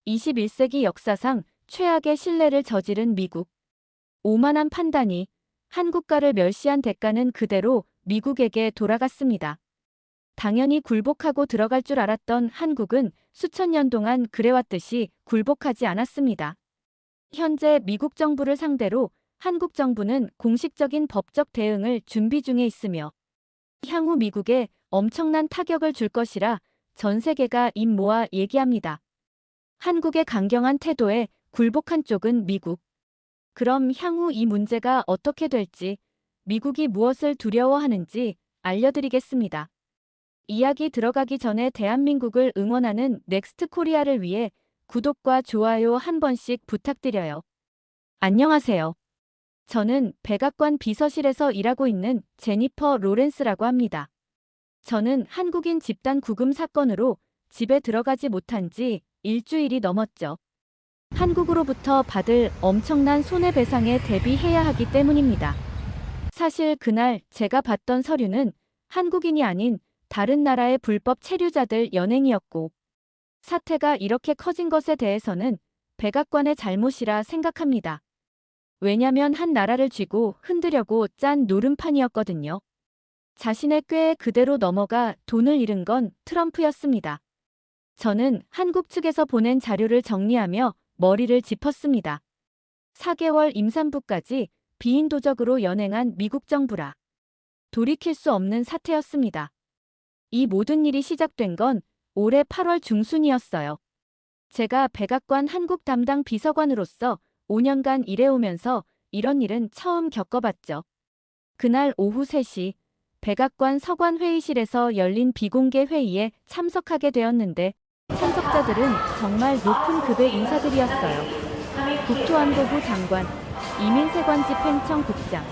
21세기 역사상 최악의 신뢰를 저지른 미국. 오만한 판단이 한국가를 멸시한 대가는 그대로 미국에게 돌아갔습니다. 당연히 굴복하고 들어갈 줄 알았던 한국은 수천 년 동안 그래왔듯이 굴복하지 않았습니다. 현재 미국 정부를 상대로 한국 정부는 공식적인 법적 대응을 준비 중에 있으며 향후 미국에 엄청난 타격을 줄 것이라 전 세계가 입 모아 얘기합니다. 한국의 강경한 태도에 굴복한 쪽은 미국. 그럼 향후 이 문제가 어떻게 될지, 미국이 무엇을 두려워하는지 알려드리겠습니다. 이야기 들어가기 전에 대한민국을 응원하는 넥스트 코리아를 위해 구독과 좋아요 한 번씩 부탁드려요. 안녕하세요. 저는 백악관 비서실에서 일하고 있는 제니퍼 로렌스라고 합니다. 저는 한국인 집단 구금 사건으로 집에 들어가지 못한 지 일주일이 넘었죠. 한국으로부터 받을 엄청난 손해배상에 대비해야 하기 때문입니다. 사실 그날 제가 봤던 서류는 한국인이 아닌 다른 나라의 불법 체류자들 연행이었고, 사태가 이렇게 커진 것에 대해서는 백악관의 잘못이라 생각합니다. 왜냐면 한 나라를 쥐고 흔들려고 짠 노름판이었거든요. 자신의 꾀에 그대로 넘어가 돈을 잃은 건 트럼프였습니다. 저는 한국 측에서 보낸 자료를 정리하며 머리를 짚었습니다. 4개월 임산부까지 비인도적으로 연행한 미국 정부라. 돌이킬 수 없는 사태였습니다. 이 모든 일이 시작된 건 올해 8월 중순이었어요. 제가 백악관 한국 담당 비서관으로서 5년간 일해오면서 이런 일은 처음 겪어봤죠. 그날 오후 3시 백악관 서관 회의실에서 열린 비공개 회의에 참석하게 되었는데 참석자들은 정말 높은 급의 인사들이었어요. 국토안보부 장관, 이민세관집행청 국장,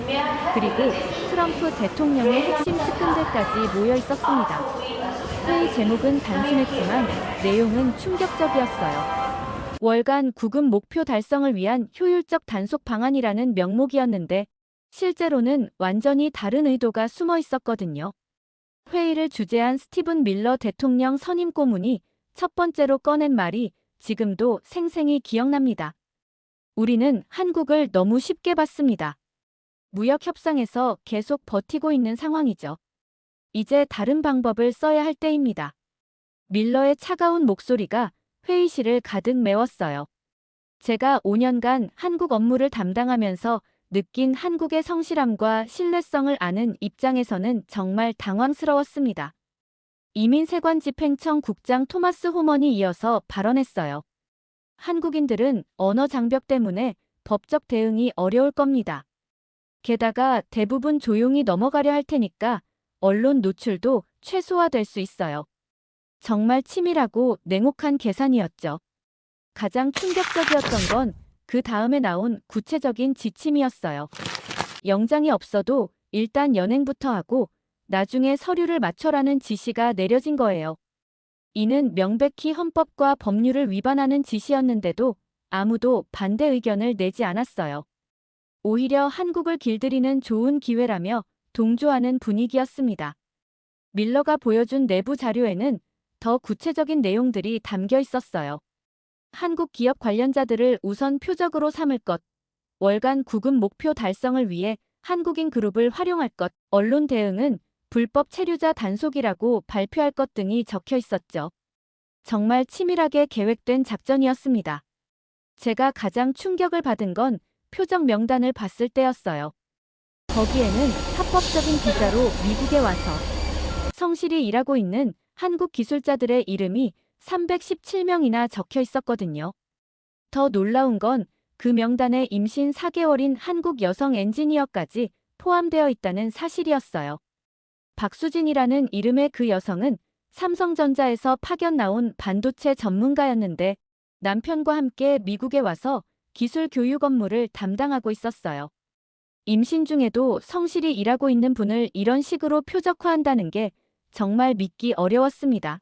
그리고 트럼프 대통령의 핵심 측근들까지 모여 있었습니다. 회의 제목은 단순했지만 내용은 충격적이었어요. 월간 구금 목표 달성을 위한 효율적 단속 방안이라는 명목이었는데 실제로는 완전히 다른 의도가 숨어 있었거든요. 회의를 주재한 스티븐 밀러 대통령 선임 고문이 첫 번째로 꺼낸 말이 지금도 생생히 기억납니다. 우리는 한국을 너무 쉽게 봤습니다. 무역 협상에서 계속 버티고 있는 상황이죠. 이제 다른 방법을 써야 할 때입니다. 밀러의 차가운 목소리가 회의실을 가득 메웠어요. 제가 5년간 한국 업무를 담당하면서 느낀 한국의 성실함과 신뢰성을 아는 입장에서는 정말 당황스러웠습니다. 이민세관집행청 국장 토마스 호먼이 이어서 발언했어요. 한국인들은 언어 장벽 때문에 법적 대응이 어려울 겁니다. 게다가 대부분 조용히 넘어가려 할 테니까 언론 노출도 최소화될 수 있어요. 정말 치밀하고 냉혹한 계산이었죠. 가장 충격적이었던 건 그 다음에 나온 구체적인 지침이었어요. 영장이 없어도 일단 연행부터 하고 나중에 서류를 맞춰라는 지시가 내려진 거예요. 이는 명백히 헌법과 법률을 위반하는 지시였는데도 아무도 반대 의견을 내지 않았어요. 오히려 한국을 길들이는 좋은 기회라며 동조하는 분위기였습니다. 밀러가 보여준 내부 자료에는 더 구체적인 내용들이 담겨 있었어요. 한국 기업 관련자들을 우선 표적으로 삼을 것, 월간 구금 목표 달성을 위해 한국인 그룹을 활용할 것, 언론 대응은 불법 체류자 단속이라고 발표할 것 등이 적혀 있었죠. 정말 치밀하게 계획된 작전이었습니다. 제가 가장 충격을 받은 건 표적 명단을 봤을 때였어요. 거기에는 합법적인 비자로 미국에 와서 성실히 일하고 있는 한국 기술자들의 이름이 317명이나 적혀 있었거든요. 더 놀라운 건 그 명단에 임신 4개월인 한국 여성 엔지니어까지 포함되어 있다는 사실이었어요. 박수진이라는 이름의 그 여성은 삼성전자에서 파견 나온 반도체 전문가였는데 남편과 함께 미국에 와서 기술 교육 업무를 담당하고 있었어요. 임신 중에도 성실히 일하고 있는 분을 이런 식으로 표적화한다는 게 정말 믿기 어려웠습니다.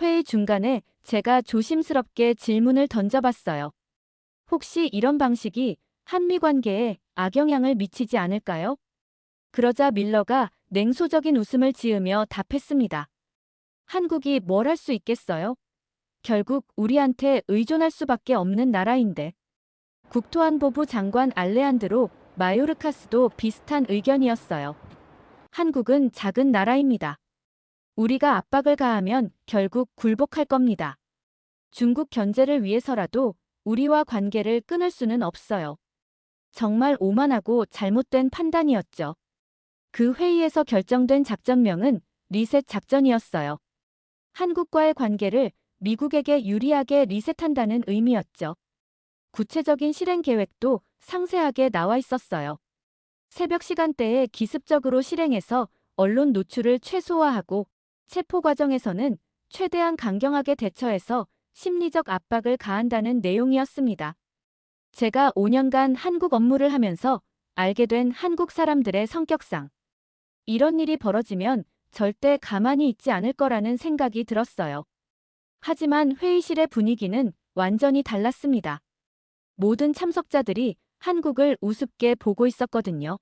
회의 중간에 제가 조심스럽게 질문을 던져봤어요. 혹시 이런 방식이 한미 관계에 악영향을 미치지 않을까요? 그러자 밀러가 냉소적인 웃음을 지으며 답했습니다. 한국이 뭘 할 수 있겠어요? 결국 우리한테 의존할 수밖에 없는 나라인데. 국토안보부 장관 알레한드로 마요르카스도 비슷한 의견이었어요. 한국은 작은 나라입니다. 우리가 압박을 가하면 결국 굴복할 겁니다. 중국 견제를 위해서라도 우리와 관계를 끊을 수는 없어요. 정말 오만하고 잘못된 판단이었죠. 그 회의에서 결정된 작전명은 리셋 작전이었어요. 한국과의 관계를 미국에게 유리하게 리셋한다는 의미였죠. 구체적인 실행 계획도 상세하게 나와 있었어요. 새벽 시간대에 기습적으로 실행해서 언론 노출을 최소화하고 체포 과정에서는 최대한 강경하게 대처해서 심리적 압박을 가한다는 내용이었습니다. 제가 5년간 한국 업무를 하면서 알게 된 한국 사람들의 성격상 이런 일이 벌어지면 절대 가만히 있지 않을 거라는 생각이 들었어요. 하지만 회의실의 분위기는 완전히 달랐습니다. 모든 참석자들이 한국을 우습게 보고 있었거든요.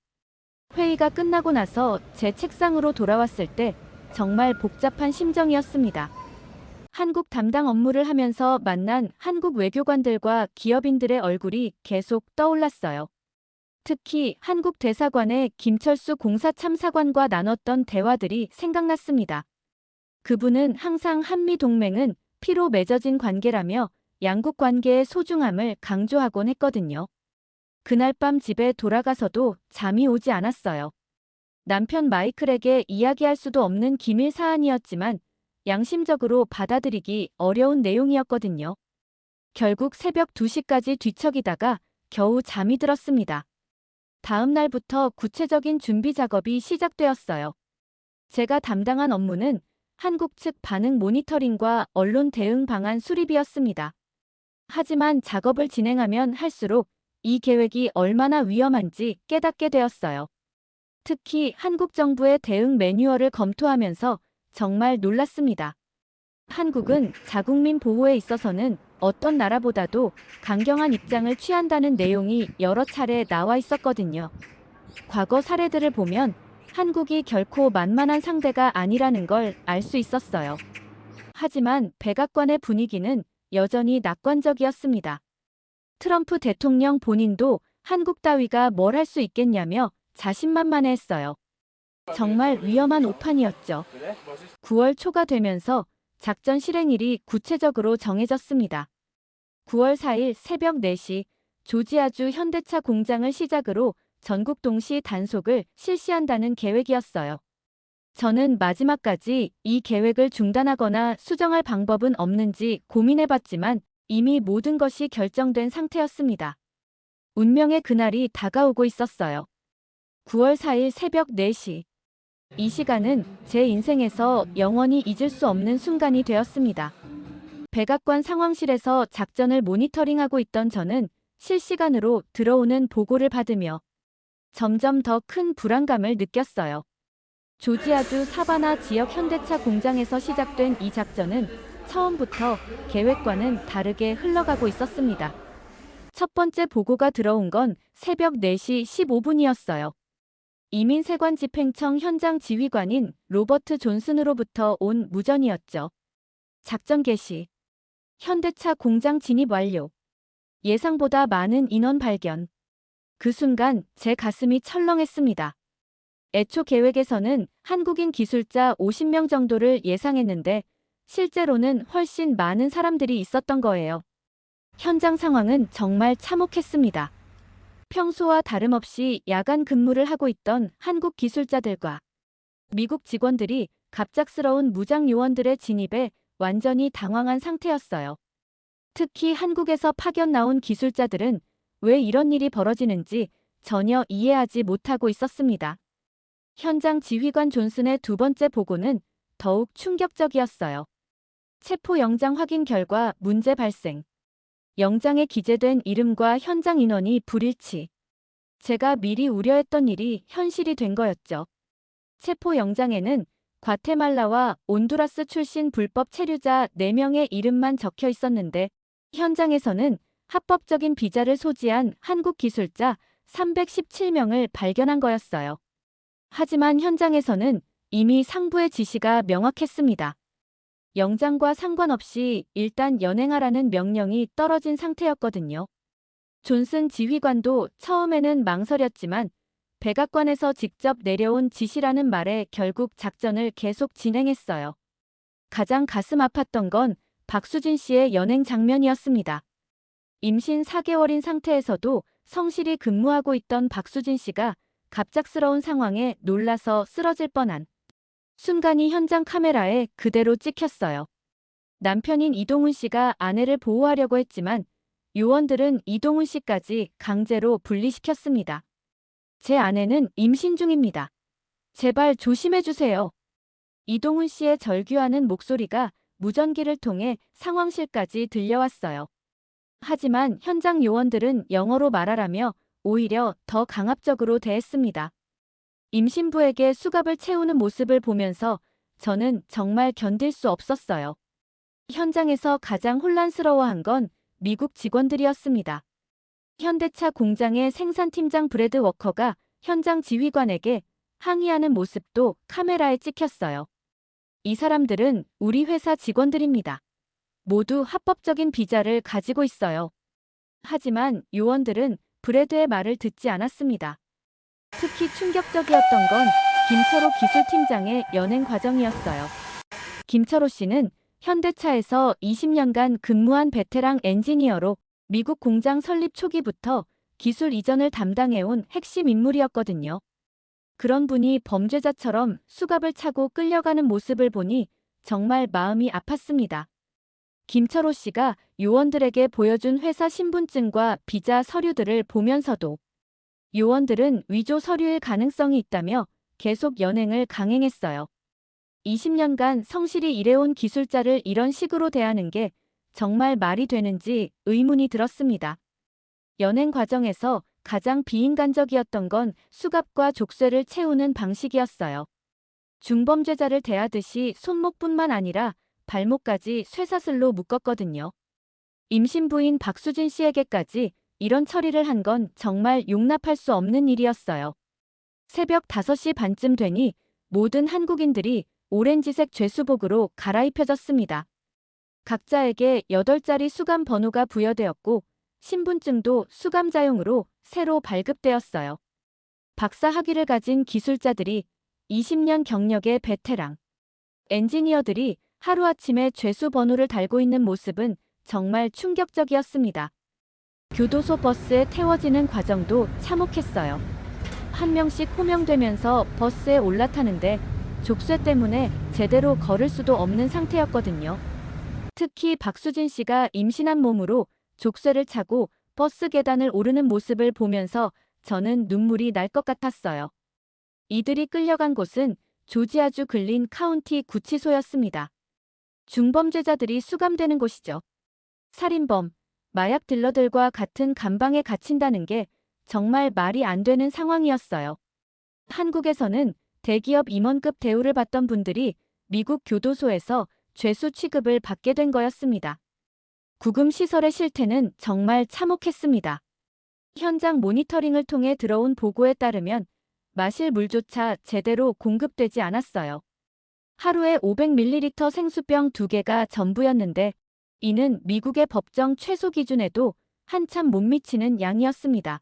회의가 끝나고 나서 제 책상으로 돌아왔을 때 정말 복잡한 심정이었습니다. 한국 담당 업무를 하면서 만난 한국 외교관들과 기업인들의 얼굴이 계속 떠올랐어요. 특히 한국 대사관의 김철수 공사참사관과 나눴던 대화들이 생각났습니다. 그분은 항상 한미동맹은 피로 맺어진 관계라며 양국 관계의 소중함을 강조하곤 했거든요. 그날 밤 집에 돌아가서도 잠이 오지 않았어요. 남편 마이클에게 이야기할 수도 없는 기밀 사안이었지만 양심적으로 받아들이기 어려운 내용이었거든요. 결국 새벽 2시까지 뒤척이다가 겨우 잠이 들었습니다. 다음 날부터 구체적인 준비 작업이 시작되었어요. 제가 담당한 업무는 한국 측 반응 모니터링과 언론 대응 방안 수립이었습니다. 하지만 작업을 진행하면 할수록 이 계획이 얼마나 위험한지 깨닫게 되었어요. 특히 한국 정부의 대응 매뉴얼을 검토하면서 정말 놀랐습니다. 한국은 자국민 보호에 있어서는 어떤 나라보다도 강경한 입장을 취한다는 내용이 여러 차례 나와 있었거든요. 과거 사례들을 보면 한국이 결코 만만한 상대가 아니라는 걸 알 수 있었어요. 하지만 백악관의 분위기는 여전히 낙관적이었습니다. 트럼프 대통령 본인도 한국 따위가 뭘 할 수 있겠냐며 자신만만해했어요. 정말 위험한 오판이었죠. 9월 초가 되면서 작전 실행일이 구체적으로 정해졌습니다. 9월 4일 새벽 4시 조지아주 현대차 공장을 시작으로 전국 동시 단속을 실시한다는 계획이었어요. 저는 마지막까지 이 계획을 중단하거나 수정할 방법은 없는지 고민해봤지만 이미 모든 것이 결정된 상태였습니다. 운명의 그날이 다가오고 있었어요. 9월 4일 새벽 4시. 이 시간은 제 인생에서 영원히 잊을 수 없는 순간이 되었습니다. 백악관 상황실에서 작전을 모니터링하고 있던 저는 실시간으로 들어오는 보고를 받으며 점점 더 큰 불안감을 느꼈어요. 조지아주 사바나 지역 현대차 공장에서 시작된 이 작전은 처음부터 계획과는 다르게 흘러가고 있었습니다. 첫 번째 보고가 들어온 건 새벽 4시 15분이었어요. 이민세관 집행청 현장 지휘관인 로버트 존슨으로부터 온 무전이었죠. 작전 개시. 현대차 공장 진입 완료. 예상보다 많은 인원 발견. 그 순간 제 가슴이 철렁했습니다. 애초 계획에서는 한국인 기술자 50명 정도를 예상했는데 실제로는 훨씬 많은 사람들이 있었던 거예요. 현장 상황은 정말 참혹했습니다. 평소와 다름없이 야간 근무를 하고 있던 한국 기술자들과 미국 직원들이 갑작스러운 무장 요원들의 진입에 완전히 당황한 상태였어요. 특히 한국에서 파견 나온 기술자들은 왜 이런 일이 벌어지는지 전혀 이해하지 못하고 있었습니다. 현장 지휘관 존슨의 두 번째 보고는 더욱 충격적이었어요. 체포 영장 확인 결과 문제 발생. 영장에 기재된 이름과 현장 인원이 불일치. 제가 미리 우려했던 일이 현실이 된 거였죠. 체포 영장에는 과테말라와 온두라스 출신 불법 체류자 4명의 이름만 적혀 있었는데 현장에서는 합법적인 비자를 소지한 한국 기술자 317명을 발견한 거였어요. 하지만 현장에서는 이미 상부의 지시가 명확했습니다. 영장과 상관없이 일단 연행하라는 명령이 떨어진 상태였거든요. 존슨 지휘관도 처음에는 망설였지만 백악관에서 직접 내려온 지시라는 말에 결국 작전을 계속 진행했어요. 가장 가슴 아팠던 건 박수진 씨의 연행 장면이었습니다. 임신 4개월인 상태에서도 성실히 근무하고 있던 박수진 씨가 갑작스러운 상황에 놀라서 쓰러질 뻔한 순간이 현장 카메라에 그대로 찍혔어요. 남편인 이동훈 씨가 아내를 보호하려고 했지만 요원들은 이동훈 씨까지 강제로 분리시켰습니다. 제 아내는 임신 중입니다. 제발 조심해 주세요. 이동훈 씨의 절규하는 목소리가 무전기를 통해 상황실까지 들려왔어요. 하지만 현장 요원들은 영어로 말하라며 오히려 더 강압적으로 대했습니다. 임신부에게 수갑을 채우는 모습을 보면서 저는 정말 견딜 수 없었어요. 현장에서 가장 혼란스러워한 건 미국 직원들이었습니다. 현대차 공장의 생산팀장 브래드 워커가 현장 지휘관에게 항의하는 모습도 카메라에 찍혔어요. 이 사람들은 우리 회사 직원들입니다. 모두 합법적인 비자를 가지고 있어요. 하지만 요원들은 브래드의 말을 듣지 않았습니다. 특히 충격적이었던 건 김철호 기술팀장의 연행 과정이었어요. 김철호 씨는 현대차에서 20년간 근무한 베테랑 엔지니어로 미국 공장 설립 초기부터 기술 이전을 담당해온 핵심 인물이었거든요. 그런 분이 범죄자처럼 수갑을 차고 끌려가는 모습을 보니 정말 마음이 아팠습니다. 김철호 씨가 요원들에게 보여준 회사 신분증과 비자 서류들을 보면서도 요원들은 위조 서류일 가능성이 있다며 계속 연행을 강행했어요. 20년간 성실히 일해온 기술자를 이런 식으로 대하는 게 정말 말이 되는지 의문이 들었습니다. 연행 과정에서 가장 비인간적이었던 건 수갑과 족쇄를 채우는 방식이었어요. 중범죄자를 대하듯이 손목뿐만 아니라 발목까지 쇠사슬로 묶었거든요. 임신부인 박수진 씨에게까지 이런 처리를 한 건 정말 용납할 수 없는 일이었어요. 새벽 5시 반쯤 되니 모든 한국인들이 오렌지색 죄수복으로 갈아입혀졌습니다. 각자에게 8자리 수감 번호가 부여되었고 신분증도 수감자용으로 새로 발급되었어요. 박사 학위를 가진 기술자들이 20년 경력의 베테랑 엔지니어들이 하루아침에 죄수 번호를 달고 있는 모습은 정말 충격적이었습니다. 교도소 버스에 태워지는 과정도 참혹했어요. 한 명씩 호명되면서 버스에 올라타는데 족쇄 때문에 제대로 걸을 수도 없는 상태였거든요. 특히 박수진 씨가 임신한 몸으로 족쇄를 차고 버스 계단을 오르는 모습을 보면서 저는 눈물이 날 것 같았어요. 이들이 끌려간 곳은 조지아주 글린 카운티 구치소였습니다. 중범죄자들이 수감되는 곳이죠. 살인범, 마약 딜러들과 같은 감방에 갇힌다는 게 정말 말이 안 되는 상황이었어요. 한국에서는 대기업 임원급 대우를 받던 분들이 미국 교도소에서 죄수 취급을 받게 된 거였습니다. 구금 시설의 실태는 정말 참혹했습니다. 현장 모니터링을 통해 들어온 보고에 따르면 마실 물조차 제대로 공급되지 않았어요. 하루에 500ml 생수병 2개가 전부였는데 이는 미국의 법정 최소 기준에도 한참 못 미치는 양이었습니다.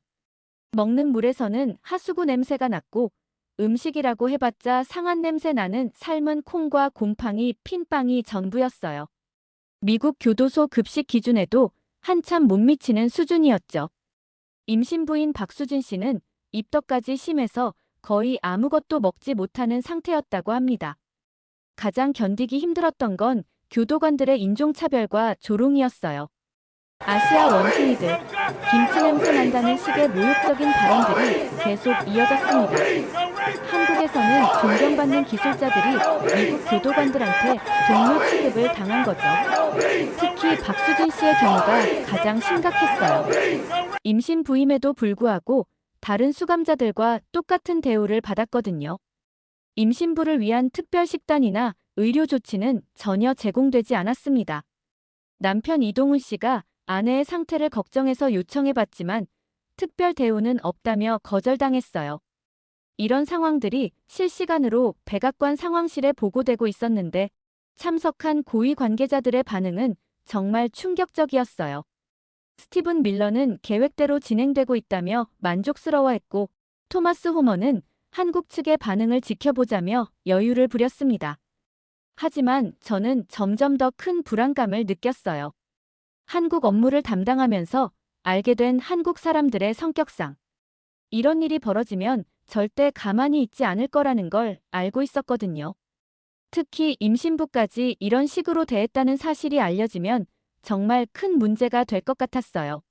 먹는 물에서는 하수구 냄새가 났고 음식이라고 해봤자 상한 냄새 나는 삶은 콩과 곰팡이, 핀빵이 전부였어요. 미국 교도소 급식 기준에도 한참 못 미치는 수준이었죠. 임신부인 박수진 씨는 입덧까지 심해서 거의 아무것도 먹지 못하는 상태였다고 합니다. 가장 견디기 힘들었던 건 교도관들의 인종차별과 조롱이었어요. 아시아 원숭이들, 김치 냄새 난다는 식의 모욕적인 발언들이 계속 이어졌습니다. 한국에서는 존경받는 기술자들이 미국 교도관들한테 동료 취급을 당한 거죠. 특히 박수진 씨의 경우가 가장 심각했어요. 임신 부임에도 불구하고 다른 수감자들과 똑같은 대우를 받았거든요. 임신부를 위한 특별 식단이나 의료 조치는 전혀 제공되지 않았습니다. 남편 이동훈 씨가 아내의 상태를 걱정해서 요청해봤지만 특별 대우는 없다며 거절당했어요. 이런 상황들이 실시간으로 백악관 상황실에 보고되고 있었는데 참석한 고위 관계자들의 반응은 정말 충격적이었어요. 스티븐 밀러는 계획대로 진행되고 있다며 만족스러워했고, 토마스 호머는 한국 측의 반응을 지켜보자며 여유를 부렸습니다. 하지만 저는 점점 더 큰 불안감을 느꼈어요. 한국 업무를 담당하면서 알게 된 한국 사람들의 성격상 이런 일이 벌어지면 절대 가만히 있지 않을 거라는 걸 알고 있었거든요. 특히 임신부까지 이런 식으로 대했다는 사실이 알려지면 정말 큰 문제가 될 것 같았어요.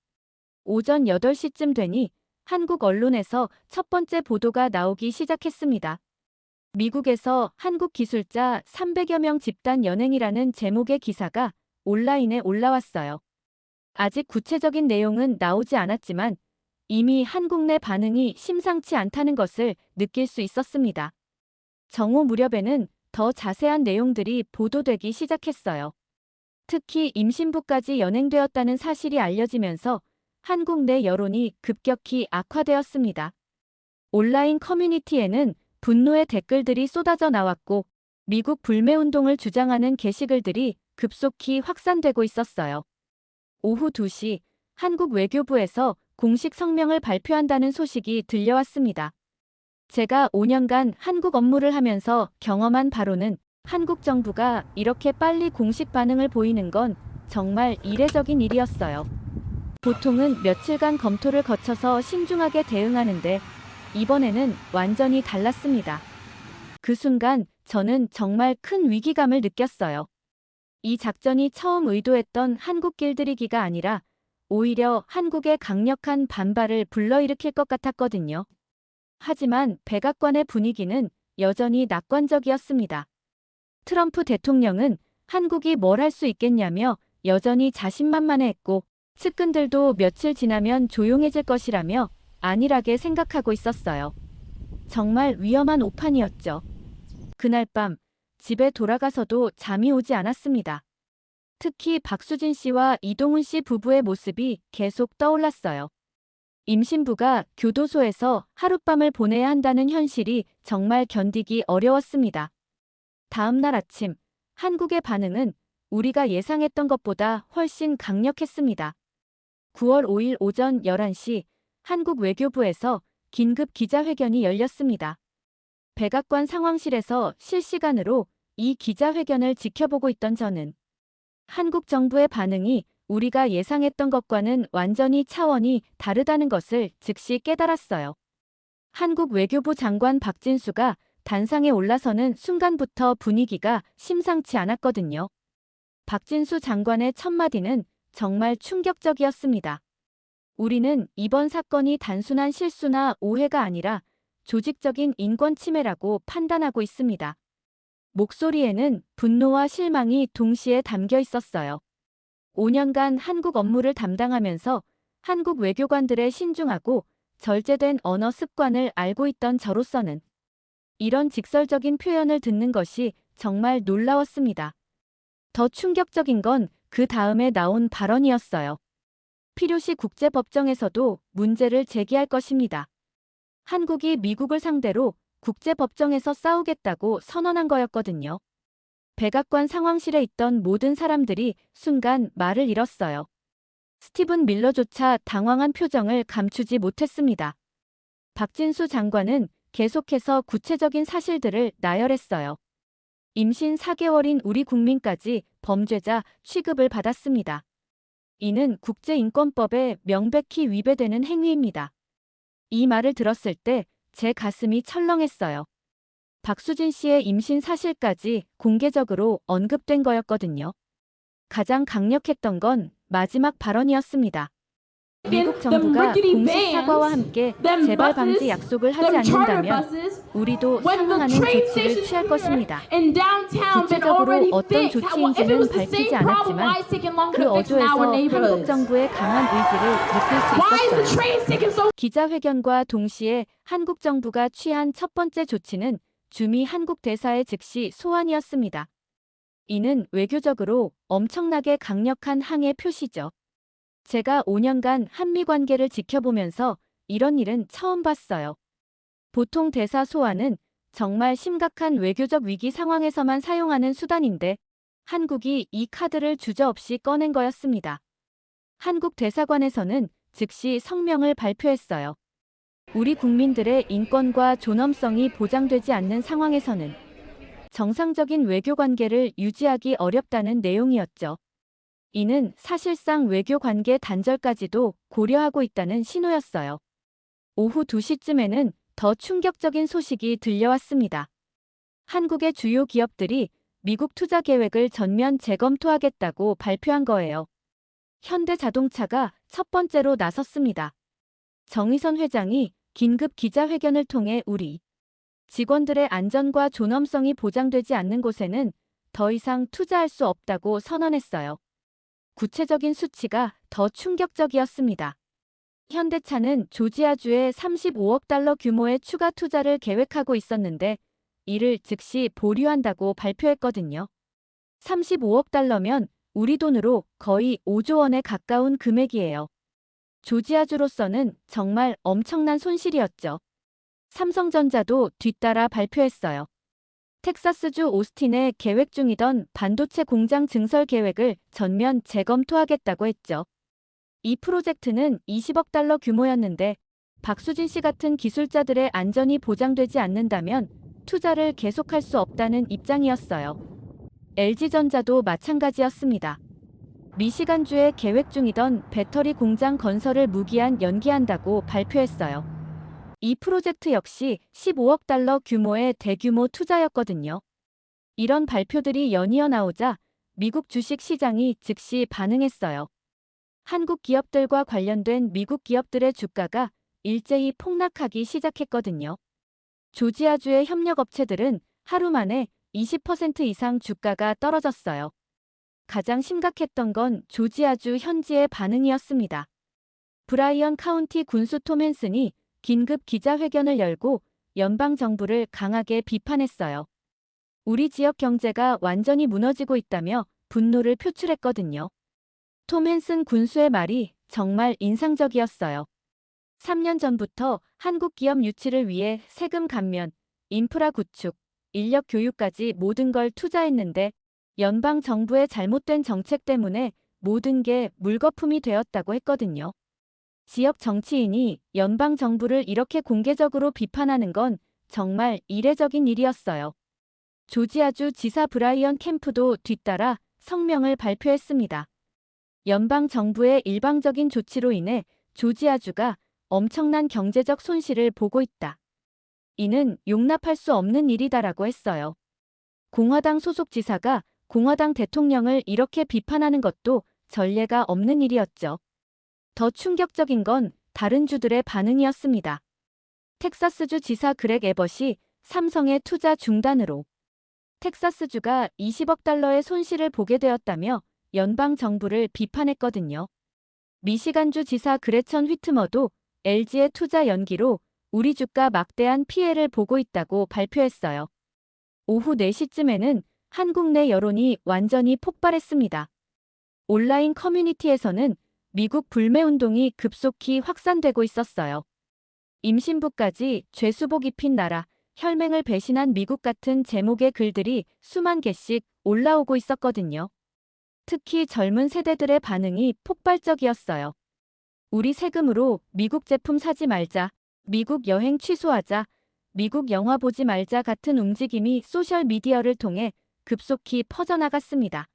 오전 8시쯤 되니 한국 언론에서 첫 번째 보도가 나오기 시작했습니다. 미국에서 한국 기술자 300여 명 집단 연행이라는 제목의 기사가 온라인에 올라왔어요. 아직 구체적인 내용은 나오지 않았지만 이미 한국 내 반응이 심상치 않다는 것을 느낄 수 있었습니다. 정오 무렵에는 더 자세한 내용들이 보도되기 시작했어요. 특히 임신부까지 연행되었다는 사실이 알려지면서 한국 내 여론이 급격히 악화되었습니다. 온라인 커뮤니티에는 분노의 댓글들이 쏟아져 나왔고 미국 불매운동을 주장하는 게시글들이 급속히 확산되고 있었어요. 오후 2시 한국 외교부에서 공식 성명을 발표한다는 소식이 들려왔습니다. 제가 5년간 한국 업무를 하면서 경험한 바로는 한국 정부가 이렇게 빨리 공식 반응을 보이는 건 정말 이례적인 일이었어요. 보통은 며칠간 검토를 거쳐서 신중하게 대응하는데 이번에는 완전히 달랐습니다. 그 순간 저는 정말 큰 위기감을 느꼈어요. 이 작전이 처음 의도했던 한국 길들이기가 아니라 오히려 한국의 강력한 반발을 불러일으킬 것 같았거든요. 하지만 백악관의 분위기는 여전히 낙관적이었습니다. 트럼프 대통령은 한국이 뭘 할 수 있겠냐며 여전히 자신만만해했고 측근들도 며칠 지나면 조용해질 것이라며 안일하게 생각하고 있었어요. 정말 위험한 오판이었죠. 그날 밤 집에 돌아가서도 잠이 오지 않았습니다. 특히 박수진 씨와 이동훈 씨 부부의 모습이 계속 떠올랐어요. 임신부가 교도소에서 하룻밤을 보내야 한다는 현실이 정말 견디기 어려웠습니다. 다음 날 아침, 한국의 반응은 우리가 예상했던 것보다 훨씬 강력했습니다. 9월 5일 오전 11시 한국 외교부에서 긴급 기자회견이 열렸습니다. 백악관 상황실에서 실시간으로 이 기자회견을 지켜보고 있던 저는 한국 정부의 반응이 우리가 예상했던 것과는 완전히 차원이 다르다는 것을 즉시 깨달았어요. 한국 외교부 장관 박진수가 단상에 올라서는 순간부터 분위기가 심상치 않았거든요. 박진수 장관의 첫 마디는 정말 충격적이었습니다. 우리는 이번 사건이 단순한 실수나 오해가 아니라 조직적인 인권 침해라고 판단하고 있습니다. 목소리에는 분노와 실망이 동시에 담겨 있었어요. 5년간 한국 업무를 담당하면서 한국 외교관들의 신중하고 절제된 언어 습관을 알고 있던 저로서는 이런 직설적인 표현을 듣는 것이 정말 놀라웠습니다. 더 충격적인 건 그 다음에 나온 발언이었어요. 필요시 국제법정에서도 문제를 제기할 것입니다. 한국이 미국을 상대로 국제법정에서 싸우겠다고 선언한 거였거든요. 백악관 상황실에 있던 모든 사람들이 순간 말을 잃었어요. 스티븐 밀러조차 당황한 표정을 감추지 못했습니다. 박진수 장관은 계속해서 구체적인 사실들을 나열했어요. 임신 4개월인 우리 국민까지 범죄자 취급을 받았습니다. 이는 국제인권법에 명백히 위배되는 행위입니다. 이 말을 들었을 때 제 가슴이 철렁했어요. 박수진 씨의 임신 사실까지 공개적으로 언급된 거였거든요. 가장 강력했던 건 마지막 발언이었습니다. 미국 정부가 공식 사과와 함께 재발 방지 약속을 하지 않는다면 우리도 상응하는 조치를 취할 것입니다. 구체적으로 어떤 조치인지는 밝히지 않았지만 그 어조에서 한국 정부의 강한 의지를 느낄 수 있었어요. 기자회견과 동시에 한국 정부가 취한 첫 번째 조치는 주미 한국 대사의 즉시 소환이었습니다. 이는 외교적으로 엄청나게 강력한 항의 표시죠. 제가 5년간 한미 관계를 지켜보면서 이런 일은 처음 봤어요. 보통 대사 소환은 정말 심각한 외교적 위기 상황에서만 사용하는 수단인데 한국이 이 카드를 주저없이 꺼낸 거였습니다. 한국 대사관에서는 즉시 성명을 발표했어요. 우리 국민들의 인권과 존엄성이 보장되지 않는 상황에서는 정상적인 외교 관계를 유지하기 어렵다는 내용이었죠. 이는 사실상 외교 관계 단절까지도 고려하고 있다는 신호였어요. 오후 2시쯤에는 더 충격적인 소식이 들려왔습니다. 한국의 주요 기업들이 미국 투자 계획을 전면 재검토하겠다고 발표한 거예요. 현대자동차가 첫 번째로 나섰습니다. 정의선 회장이 긴급 기자회견을 통해 우리 직원들의 안전과 존엄성이 보장되지 않는 곳에는 더 이상 투자할 수 없다고 선언했어요. 구체적인 수치가 더 충격적이었습니다. 현대차는 조지아주에 35억 달러 규모의 추가 투자를 계획하고 있었는데 이를 즉시 보류한다고 발표했거든요. 35억 달러면 우리 돈으로 거의 5조 원에 가까운 금액이에요. 조지아주로서는 정말 엄청난 손실이었죠. 삼성전자도 뒤따라 발표했어요. 텍사스주 오스틴에 계획 중이던 반도체 공장 증설 계획을 전면 재검토하겠다고 했죠. 이 프로젝트는 20억 달러 규모였는데 박수진 씨 같은 기술자들의 안전이 보장되지 않는다면 투자를 계속할 수 없다는 입장이었어요. LG전자도 마찬가지였습니다. 미시간주에 계획 중이던 배터리 공장 건설을 무기한 연기한다고 발표했어요. 이 프로젝트 역시 15억 달러 규모의 대규모 투자였거든요. 이런 발표들이 연이어 나오자 미국 주식 시장이 즉시 반응했어요. 한국 기업들과 관련된 미국 기업들의 주가가 일제히 폭락하기 시작했거든요. 조지아주의 협력업체들은 하루 만에 20% 이상 주가가 떨어졌어요. 가장 심각했던 건 조지아주 현지의 반응이었습니다. 브라이언 카운티 군수 톰 핸슨이 긴급 기자회견을 열고 연방정부를 강하게 비판했어요. 우리 지역 경제가 완전히 무너지고 있다며 분노를 표출했거든요. 톰 핸슨 군수의 말이 정말 인상적이었어요. 3년 전부터 한국 기업 유치를 위해 세금 감면, 인프라 구축, 인력 교육까지 모든 걸 투자했는데 연방 정부의 잘못된 정책 때문에 모든 게 물거품이 되었다고 했거든요. 지역 정치인이 연방 정부를 이렇게 공개적으로 비판하는 건 정말 이례적인 일이었어요. 조지아주 지사 브라이언 캠프도 뒤따라 성명을 발표했습니다. 연방 정부의 일방적인 조치로 인해 조지아주가 엄청난 경제적 손실을 보고 있다. 이는 용납할 수 없는 일이다라고 했어요. 공화당 소속 지사가 공화당 대통령을 이렇게 비판하는 것도 전례가 없는 일이었죠. 더 충격적인 건 다른 주들의 반응이었습니다. 텍사스주 지사 그렉 에벗이 삼성의 투자 중단으로 텍사스주가 20억 달러의 손실을 보게 되었다며 연방 정부를 비판했거든요. 미시간주 지사 그레천 휘트머도 LG의 투자 연기로 우리 주가 막대한 피해를 보고 있다고 발표했어요. 오후 4시쯤에는 한국 내 여론이 완전히 폭발했습니다. 온라인 커뮤니티에서는 미국 불매운동이 급속히 확산되고 있었어요. 임신부까지 죄수복 입힌 나라, 혈맹을 배신한 미국 같은 제목의 글들이 수만 개씩 올라오고 있었거든요. 특히 젊은 세대들의 반응이 폭발적이었어요. 우리 세금으로 미국 제품 사지 말자, 미국 여행 취소하자, 미국 영화 보지 말자 같은 움직임이 소셜미디어를 통해 급속히 퍼져나갔습니다.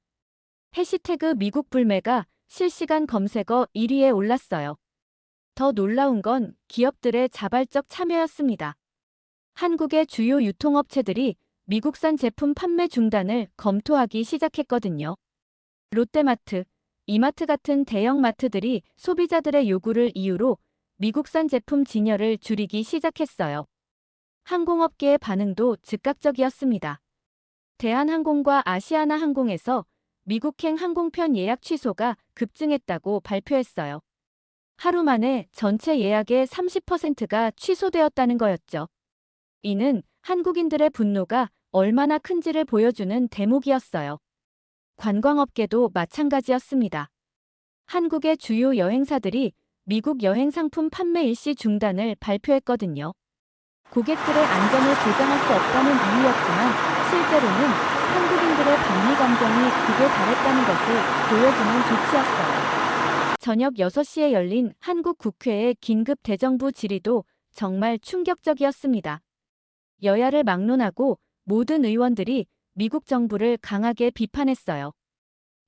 해시태그 미국 불매가 실시간 검색어 1위에 올랐어요. 더 놀라운 건 기업들의 자발적 참여였습니다. 한국의 주요 유통업체들이 미국산 제품 판매 중단을 검토하기 시작했거든요. 롯데마트, 이마트 같은 대형 마트들이 소비자들의 요구를 이유로 미국산 제품 진열을 줄이기 시작했어요. 항공업계의 반응도 즉각적이었습니다. 대한항공과 아시아나항공에서 미국행 항공편 예약 취소가 급증했다고 발표했어요. 하루 만에 전체 예약의 30%가 취소되었다는 거였죠. 이는 한국인들의 분노가 얼마나 큰지를 보여주는 대목이었어요. 관광업계도 마찬가지였습니다. 한국의 주요 여행사들이 미국 여행 상품 판매 일시 중단을 발표했거든요. 고객들의 안전을 보장할 수 없다는 이유였지만 실제로는 한국인들의 반미 감정이 극에 달했다는 것을 보여주는 조치였어요. 저녁 6시에 열린 한국 국회의 긴급 대정부 질의도 정말 충격적이었습니다. 여야를 막론하고 모든 의원들이 미국 정부를 강하게 비판했어요.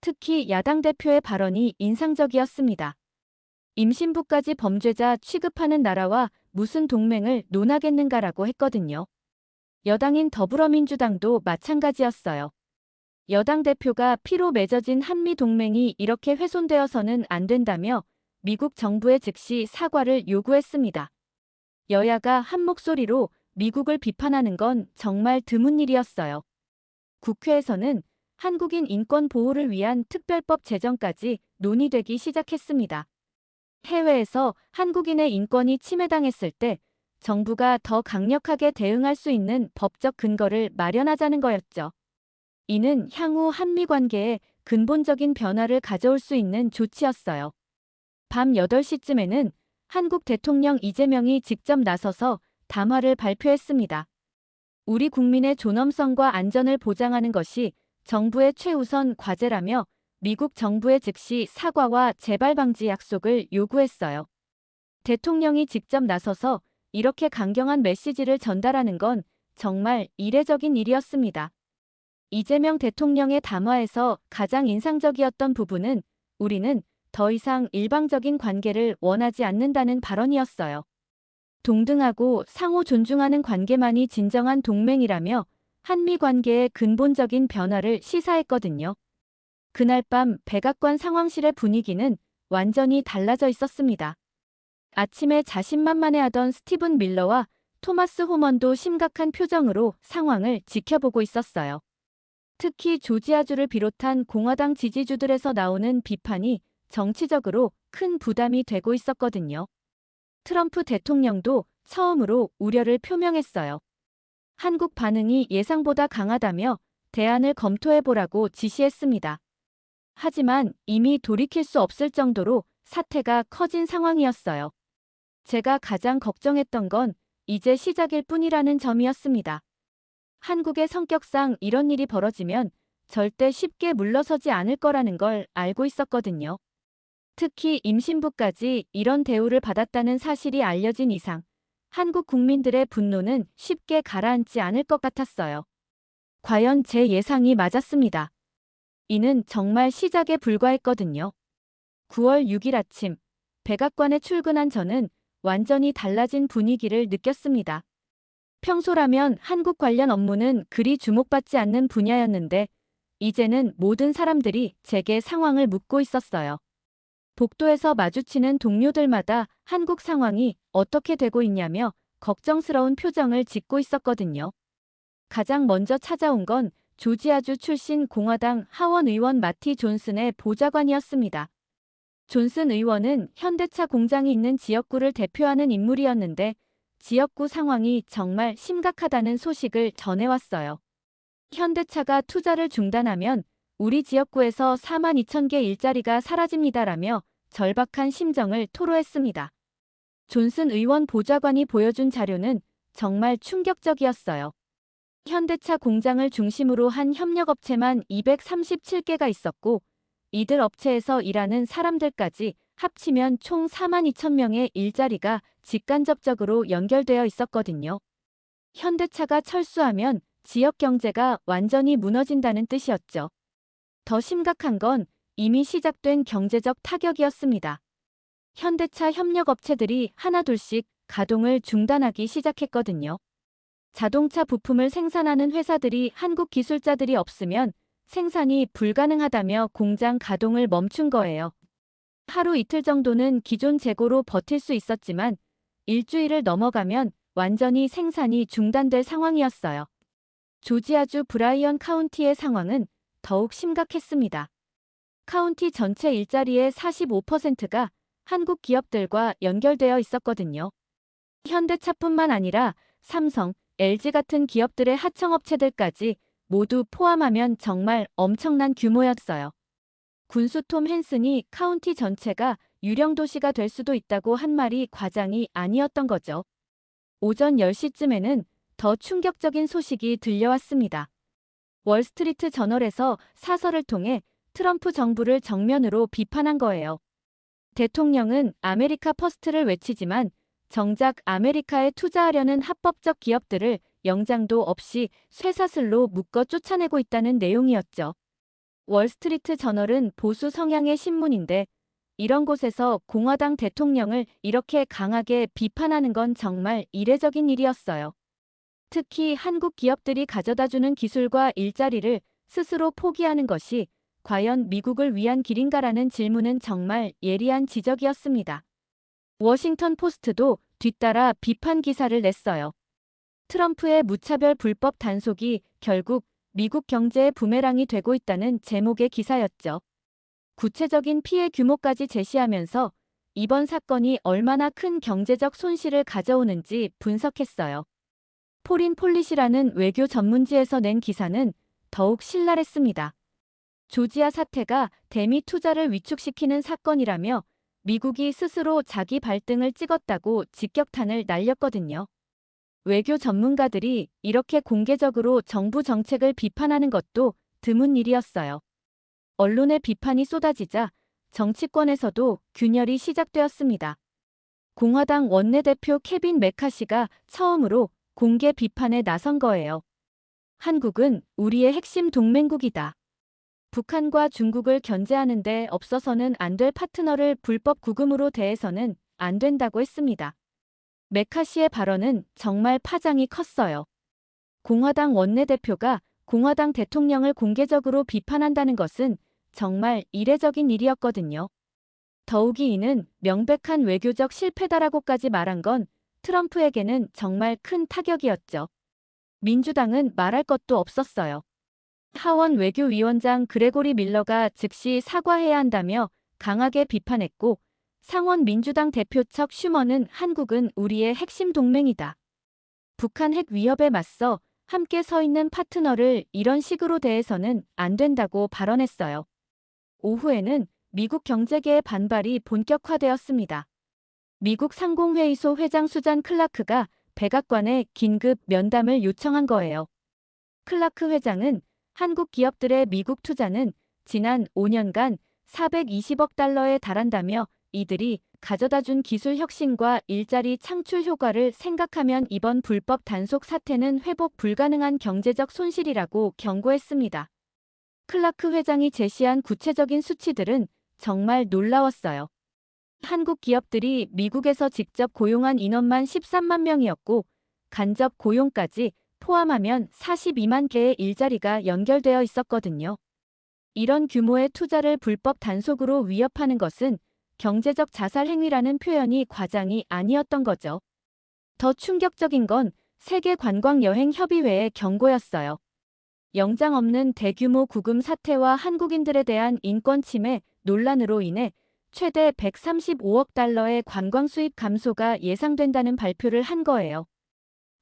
특히 야당 대표의 발언이 인상적이었습니다. 임신부까지 범죄자 취급하는 나라와 무슨 동맹을 논하겠는가라고 했거든요. 여당인 더불어민주당도 마찬가지였어요. 여당 대표가 피로 맺어진 한미 동맹이 이렇게 훼손되어서는 안 된다며 미국 정부에 즉시 사과를 요구했습니다. 여야가 한 목소리로 미국을 비판하는 건 정말 드문 일이었어요. 국회에서는 한국인 인권 보호를 위한 특별법 제정까지 논의되기 시작했습니다. 해외에서 한국인의 인권이 침해당했을 때 정부가 더 강력하게 대응할 수 있는 법적 근거를 마련하자는 거였죠. 이는 향후 한미 관계에 근본적인 변화를 가져올 수 있는 조치였어요. 밤 8시쯤에는 한국 대통령 이재명이 직접 나서서 담화를 발표했습니다. 우리 국민의 존엄성과 안전을 보장하는 것이 정부의 최우선 과제라며 미국 정부에 즉시 사과와 재발 방지 약속을 요구했어요. 대통령이 직접 나서서 이렇게 강경한 메시지를 전달하는 건 정말 이례적인 일이었습니다. 이재명 대통령의 담화에서 가장 인상적이었던 부분은 우리는 더 이상 일방적인 관계를 원하지 않는다는 발언이었어요. 동등하고 상호 존중하는 관계만이 진정한 동맹이라며 한미 관계의 근본적인 변화를 시사했거든요. 그날 밤 백악관 상황실의 분위기는 완전히 달라져 있었습니다. 아침에 자신만만해하던 스티븐 밀러와 토마스 호먼도 심각한 표정으로 상황을 지켜보고 있었어요. 특히 조지아주를 비롯한 공화당 지지주들에서 나오는 비판이 정치적으로 큰 부담이 되고 있었거든요. 트럼프 대통령도 처음으로 우려를 표명했어요. 한국 반응이 예상보다 강하다며 대안을 검토해보라고 지시했습니다. 하지만 이미 돌이킬 수 없을 정도로 사태가 커진 상황이었어요. 제가 가장 걱정했던 건 이제 시작일 뿐이라는 점이었습니다. 한국의 성격상 이런 일이 벌어지면 절대 쉽게 물러서지 않을 거라는 걸 알고 있었거든요. 특히 임신부까지 이런 대우를 받았다는 사실이 알려진 이상 한국 국민들의 분노는 쉽게 가라앉지 않을 것 같았어요. 과연 제 예상이 맞았습니다. 이는 정말 시작에 불과했거든요. 9월 6일 아침 백악관에 출근한 저는 완전히 달라진 분위기를 느꼈습니다. 평소라면 한국 관련 업무는 그리 주목받지 않는 분야였는데 이제는 모든 사람들이 제게 상황을 묻고 있었어요. 복도에서 마주치는 동료들마다 한국 상황이 어떻게 되고 있냐며 걱정스러운 표정을 짓고 있었거든요. 가장 먼저 찾아온 건 조지아주 출신 공화당 하원 의원 마티 존슨의 보좌관이었습니다. 존슨 의원은 현대차 공장이 있는 지역구를 대표하는 인물이었는데 지역구 상황이 정말 심각하다는 소식을 전해왔어요. 현대차가 투자를 중단하면 우리 지역구에서 42,000개 일자리가 사라집니다라며 절박한 심정을 토로했습니다. 존슨 의원 보좌관이 보여준 자료는 정말 충격적이었어요. 현대차 공장을 중심으로 한 협력업체만 237개가 있었고 이들 업체에서 일하는 사람들까지 합치면 총 42,000명의 일자리가 직간접적으로 연결되어 있었거든요. 현대차가 철수하면 지역 경제가 완전히 무너진다는 뜻이었죠. 더 심각한 건 이미 시작된 경제적 타격이었습니다. 현대차 협력업체들이 하나둘씩 가동을 중단하기 시작했거든요. 자동차 부품을 생산하는 회사들이 한국 기술자들이 없으면 생산이 불가능하다며 공장 가동을 멈춘 거예요. 하루 이틀 정도는 기존 재고로 버틸 수 있었지만 일주일을 넘어가면 완전히 생산이 중단될 상황이었어요. 조지아주 브라이언 카운티의 상황은 더욱 심각했습니다. 카운티 전체 일자리의 45%가 한국 기업들과 연결되어 있었거든요. 현대차뿐만 아니라 삼성, LG 같은 기업들의 하청업체들까지 모두 포함하면 정말 엄청난 규모였어요. 군수 톰 헨슨이 카운티 전체가 유령 도시가 될 수도 있다고 한 말이 과장이 아니었던 거죠. 오전 10시쯤에는 더 충격적인 소식이 들려왔습니다. 월스트리트 저널에서 사설을 통해 트럼프 정부를 정면으로 비판한 거예요. 대통령은 아메리카 퍼스트를 외치지만 정작 아메리카에 투자하려는 합법적 기업들을 영장도 없이 쇠사슬로 묶어 쫓아내고 있다는 내용이었죠. 월스트리트 저널은 보수 성향의 신문인데 이런 곳에서 공화당 대통령을 이렇게 강하게 비판하는 건 정말 이례적인 일이었어요. 특히 한국 기업들이 가져다주는 기술과 일자리를 스스로 포기하는 것이 과연 미국을 위한 길인가라는 질문은 정말 예리한 지적이었습니다. 워싱턴 포스트도 뒤따라 비판 기사를 냈어요. 트럼프의 무차별 불법 단속이 결국 미국 경제의 부메랑이 되고 있다는 제목의 기사였죠. 구체적인 피해 규모까지 제시하면서 이번 사건이 얼마나 큰 경제적 손실을 가져오는지 분석했어요. 포린 폴리시라는 외교 전문지에서 낸 기사는 더욱 신랄했습니다. 조지아 사태가 대미 투자를 위축시키는 사건이라며 미국이 스스로 자기 발등을 찍었다고 직격탄을 날렸거든요. 외교 전문가들이 이렇게 공개적으로 정부 정책을 비판하는 것도 드문 일이었어요. 언론의 비판이 쏟아지자 정치권에서도 균열이 시작되었습니다. 공화당 원내대표 케빈 메카시가 처음으로 공개 비판에 나선 거예요. 한국은 우리의 핵심 동맹국이다. 북한과 중국을 견제하는 데 없어서는 안 될 파트너를 불법 구금으로 대해서는 안 된다고 했습니다. 메카시의 발언은 정말 파장이 컸어요. 공화당 원내대표가 공화당 대통령을 공개적으로 비판한다는 것은 정말 이례적인 일이었거든요. 더욱이 이는 명백한 외교적 실패다라고까지 말한 건 트럼프에게는 정말 큰 타격이었죠. 민주당은 말할 것도 없었어요. 하원 외교위원장 그레고리 밀러가 즉시 사과해야 한다며 강하게 비판했고 상원 민주당 대표 척 슈머는 한국은 우리의 핵심 동맹이다. 북한 핵 위협에 맞서 함께 서 있는 파트너를 이런 식으로 대해서는 안 된다고 발언했어요. 오후에는 미국 경제계의 반발이 본격화되었습니다. 미국 상공회의소 회장 수잔 클라크가 백악관에 긴급 면담을 요청한 거예요. 클라크 회장은 한국 기업들의 미국 투자는 지난 5년간 420억 달러에 달한다며 이들이 가져다준 기술 혁신과 일자리 창출 효과를 생각하면 이번 불법 단속 사태는 회복 불가능한 경제적 손실이라고 경고했습니다. 클라크 회장이 제시한 구체적인 수치들은 정말 놀라웠어요. 한국 기업들이 미국에서 직접 고용한 인원만 13만 명이었고 간접 고용까지 포함하면 42만 개의 일자리가 연결되어 있었거든요. 이런 규모의 투자를 불법 단속으로 위협하는 것은 경제적 자살 행위라는 표현이 과장이 아니었던 거죠. 더 충격적인 건 세계관광여행협의회의 경고였어요. 영장 없는 대규모 구금 사태와 한국인들에 대한 인권 침해 논란으로 인해 최대 135억 달러의 관광 수입 감소가 예상된다는 발표를 한 거예요.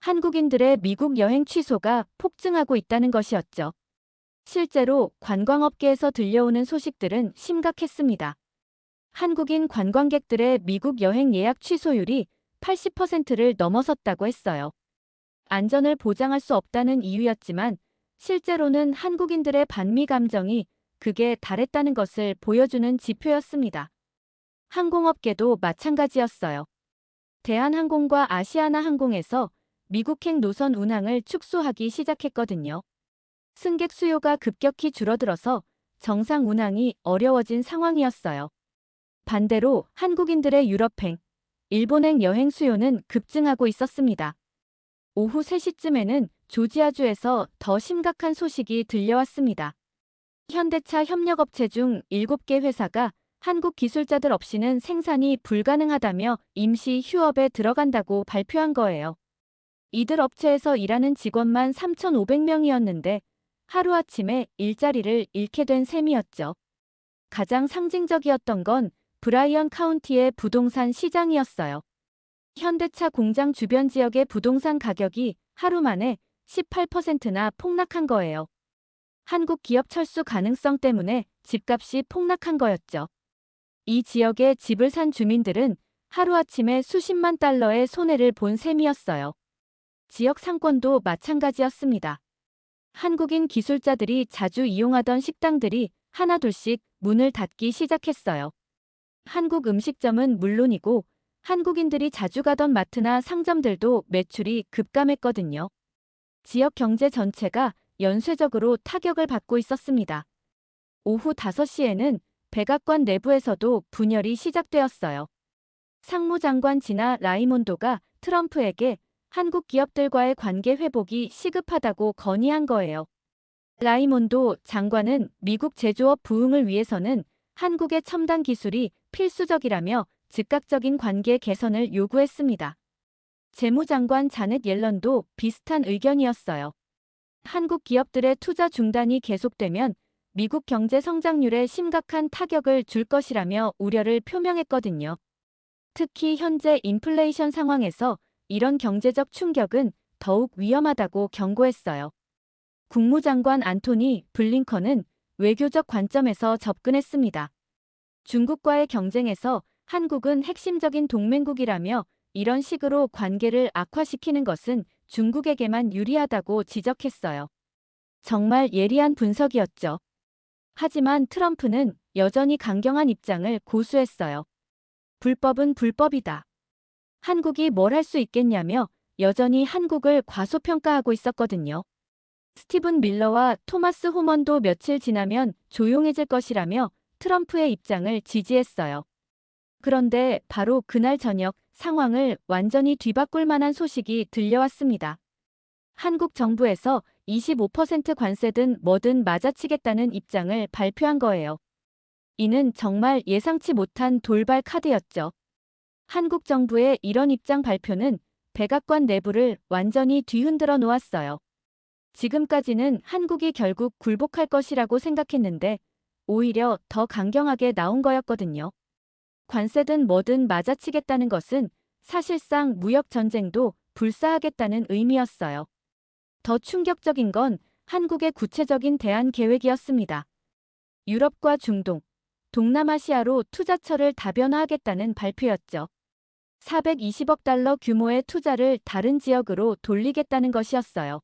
한국인들의 미국 여행 취소가 폭증하고 있다는 것이었죠. 실제로 관광업계에서 들려오는 소식들은 심각했습니다. 한국인 관광객들의 미국 여행 예약 취소율이 80%를 넘어섰다고 했어요. 안전을 보장할 수 없다는 이유였지만 실제로는 한국인들의 반미 감정이 극에 달했다는 것을 보여주는 지표였습니다. 항공업계도 마찬가지였어요. 대한항공과 아시아나항공에서 미국행 노선 운항을 축소하기 시작했거든요. 승객 수요가 급격히 줄어들어서 정상 운항이 어려워진 상황이었어요. 반대로 한국인들의 유럽행, 일본행 여행 수요는 급증하고 있었습니다. 오후 3시쯤에는 조지아주에서 더 심각한 소식이 들려왔습니다. 현대차 협력업체 중 7개 회사가 한국 기술자들 없이는 생산이 불가능하다며 임시 휴업에 들어간다고 발표한 거예요. 이들 업체에서 일하는 직원만 3,500명이었는데 하루아침에 일자리를 잃게 된 셈이었죠. 가장 상징적이었던 건 브라이언 카운티의 부동산 시장이었어요. 현대차 공장 주변 지역의 부동산 가격이 하루 만에 18%나 폭락한 거예요. 한국 기업 철수 가능성 때문에 집값이 폭락한 거였죠. 이 지역에 집을 산 주민들은 하루아침에 수십만 달러의 손해를 본 셈이었어요. 지역 상권도 마찬가지였습니다. 한국인 기술자들이 자주 이용하던 식당들이 하나둘씩 문을 닫기 시작했어요. 한국 음식점은 물론이고 한국인들이 자주 가던 마트나 상점들도 매출이 급감했거든요. 지역 경제 전체가 연쇄적으로 타격을 받고 있었습니다. 오후 5시에는 백악관 내부에서도 분열이 시작되었어요. 상무장관 지나 라이몬도가 트럼프에게 한국 기업들과의 관계 회복이 시급하다고 건의한 거예요. 라이몬도 장관은 미국 제조업 부흥을 위해서는 한국의 첨단 기술이 필수적이라며 즉각적인 관계 개선을 요구했습니다. 재무장관 자넷 옐런도 비슷한 의견이었어요. 한국 기업들의 투자 중단이 계속되면 미국 경제 성장률에 심각한 타격을 줄 것이라며 우려를 표명했거든요. 특히 현재 인플레이션 상황에서 이런 경제적 충격은 더욱 위험하다고 경고했어요. 국무장관 안토니 블링컨은 외교적 관점에서 접근했습니다. 중국과의 경쟁에서 한국은 핵심적인 동맹국이라며 이런 식으로 관계를 악화시키는 것은 중국에게만 유리하다고 지적했어요. 정말 예리한 분석이었죠. 하지만 트럼프는 여전히 강경한 입장을 고수했어요. 불법은 불법이다. 한국이 뭘 할 수 있겠냐며 여전히 한국을 과소평가하고 있었거든요. 스티븐 밀러와 토마스 호먼도 며칠 지나면 조용해질 것이라며 트럼프의 입장을 지지했어요. 그런데 바로 그날 저녁 상황을 완전히 뒤바꿀 만한 소식이 들려왔습니다. 한국 정부에서 25% 관세든 뭐든 맞아치겠다는 입장을 발표한 거예요. 이는 정말 예상치 못한 돌발 카드였죠. 한국 정부의 이런 입장 발표는 백악관 내부를 완전히 뒤흔들어 놓았어요. 지금까지는 한국이 결국 굴복할 것이라고 생각했는데 오히려 더 강경하게 나온 거였거든요. 관세든 뭐든 맞아치겠다는 것은 사실상 무역 전쟁도 불사하겠다는 의미였어요. 더 충격적인 건 한국의 구체적인 대안 계획이었습니다. 유럽과 중동, 동남아시아로 투자처를 다변화하겠다는 발표였죠. 420억 달러 규모의 투자를 다른 지역으로 돌리겠다는 것이었어요.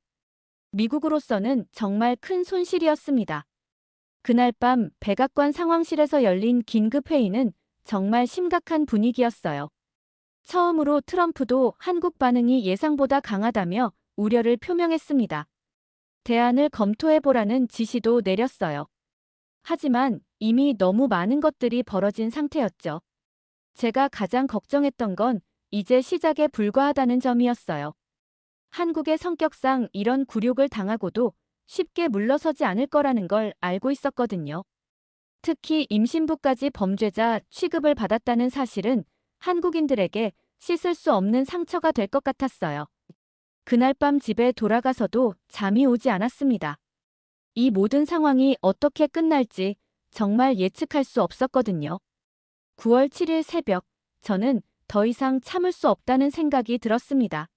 미국으로서는 정말 큰 손실이었습니다. 그날 밤 백악관 상황실에서 열린 긴급회의는 정말 심각한 분위기였어요. 처음으로 트럼프도 한국 반응이 예상보다 강하다며 우려를 표명했습니다. 대안을 검토해보라는 지시도 내렸어요. 하지만 이미 너무 많은 것들이 벌어진 상태였죠. 제가 가장 걱정했던 건 이제 시작에 불과하다는 점이었어요. 한국의 성격상 이런 굴욕을 당하고도 쉽게 물러서지 않을 거라는 걸 알고 있었거든요. 특히 임신부까지 범죄자 취급을 받았다는 사실은 한국인들에게 씻을 수 없는 상처가 될 것 같았어요. 그날 밤 집에 돌아가서도 잠이 오지 않았습니다. 이 모든 상황이 어떻게 끝날지 정말 예측할 수 없었거든요. 9월 7일 새벽, 저는 더 이상 참을 수 없다는 생각이 들었습니다.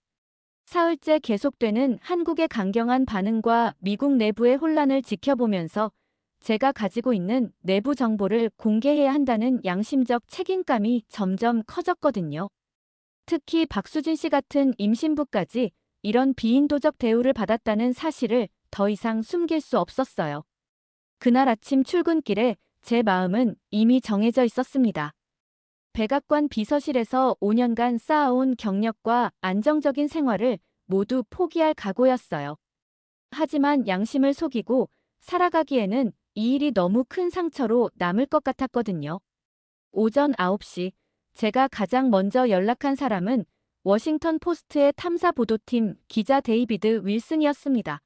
사흘째 계속되는 한국의 강경한 반응과 미국 내부의 혼란을 지켜보면서 제가 가지고 있는 내부 정보를 공개해야 한다는 양심적 책임감이 점점 커졌거든요. 특히 박수진 씨 같은 임신부까지 이런 비인도적 대우를 받았다는 사실을 더 이상 숨길 수 없었어요. 그날 아침 출근길에 제 마음은 이미 정해져 있었습니다. 백악관 비서실에서 5년간 쌓아온 경력과 안정적인 생활을 모두 포기할 각오였어요. 하지만 양심을 속이고 살아가기에는 이 일이 너무 큰 상처로 남을 것 같았거든요. 오전 9시, 제가 가장 먼저 연락한 사람은 워싱턴 포스트의 탐사보도팀 기자 데이비드 윌슨이었습니다.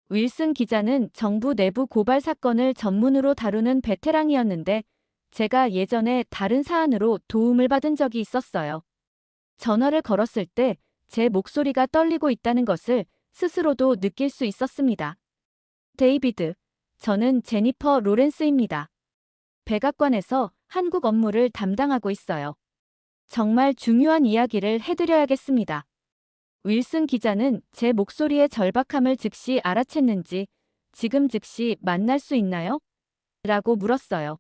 윌슨 기자는 정부 내부 고발 사건을 전문으로 다루는 베테랑이었는데 제가 예전에 다른 사안으로 도움을 받은 적이 있었어요. 전화를 걸었을 때 제 목소리가 떨리고 있다는 것을 스스로도 느낄 수 있었습니다. 데이비드, 저는 제니퍼 로렌스입니다. 백악관에서 한국 업무를 담당하고 있어요. 정말 중요한 이야기를 해드려야겠습니다. 윌슨 기자는 제 목소리의 절박함을 즉시 알아챘는지 지금 즉시 만날 수 있나요? 라고 물었어요.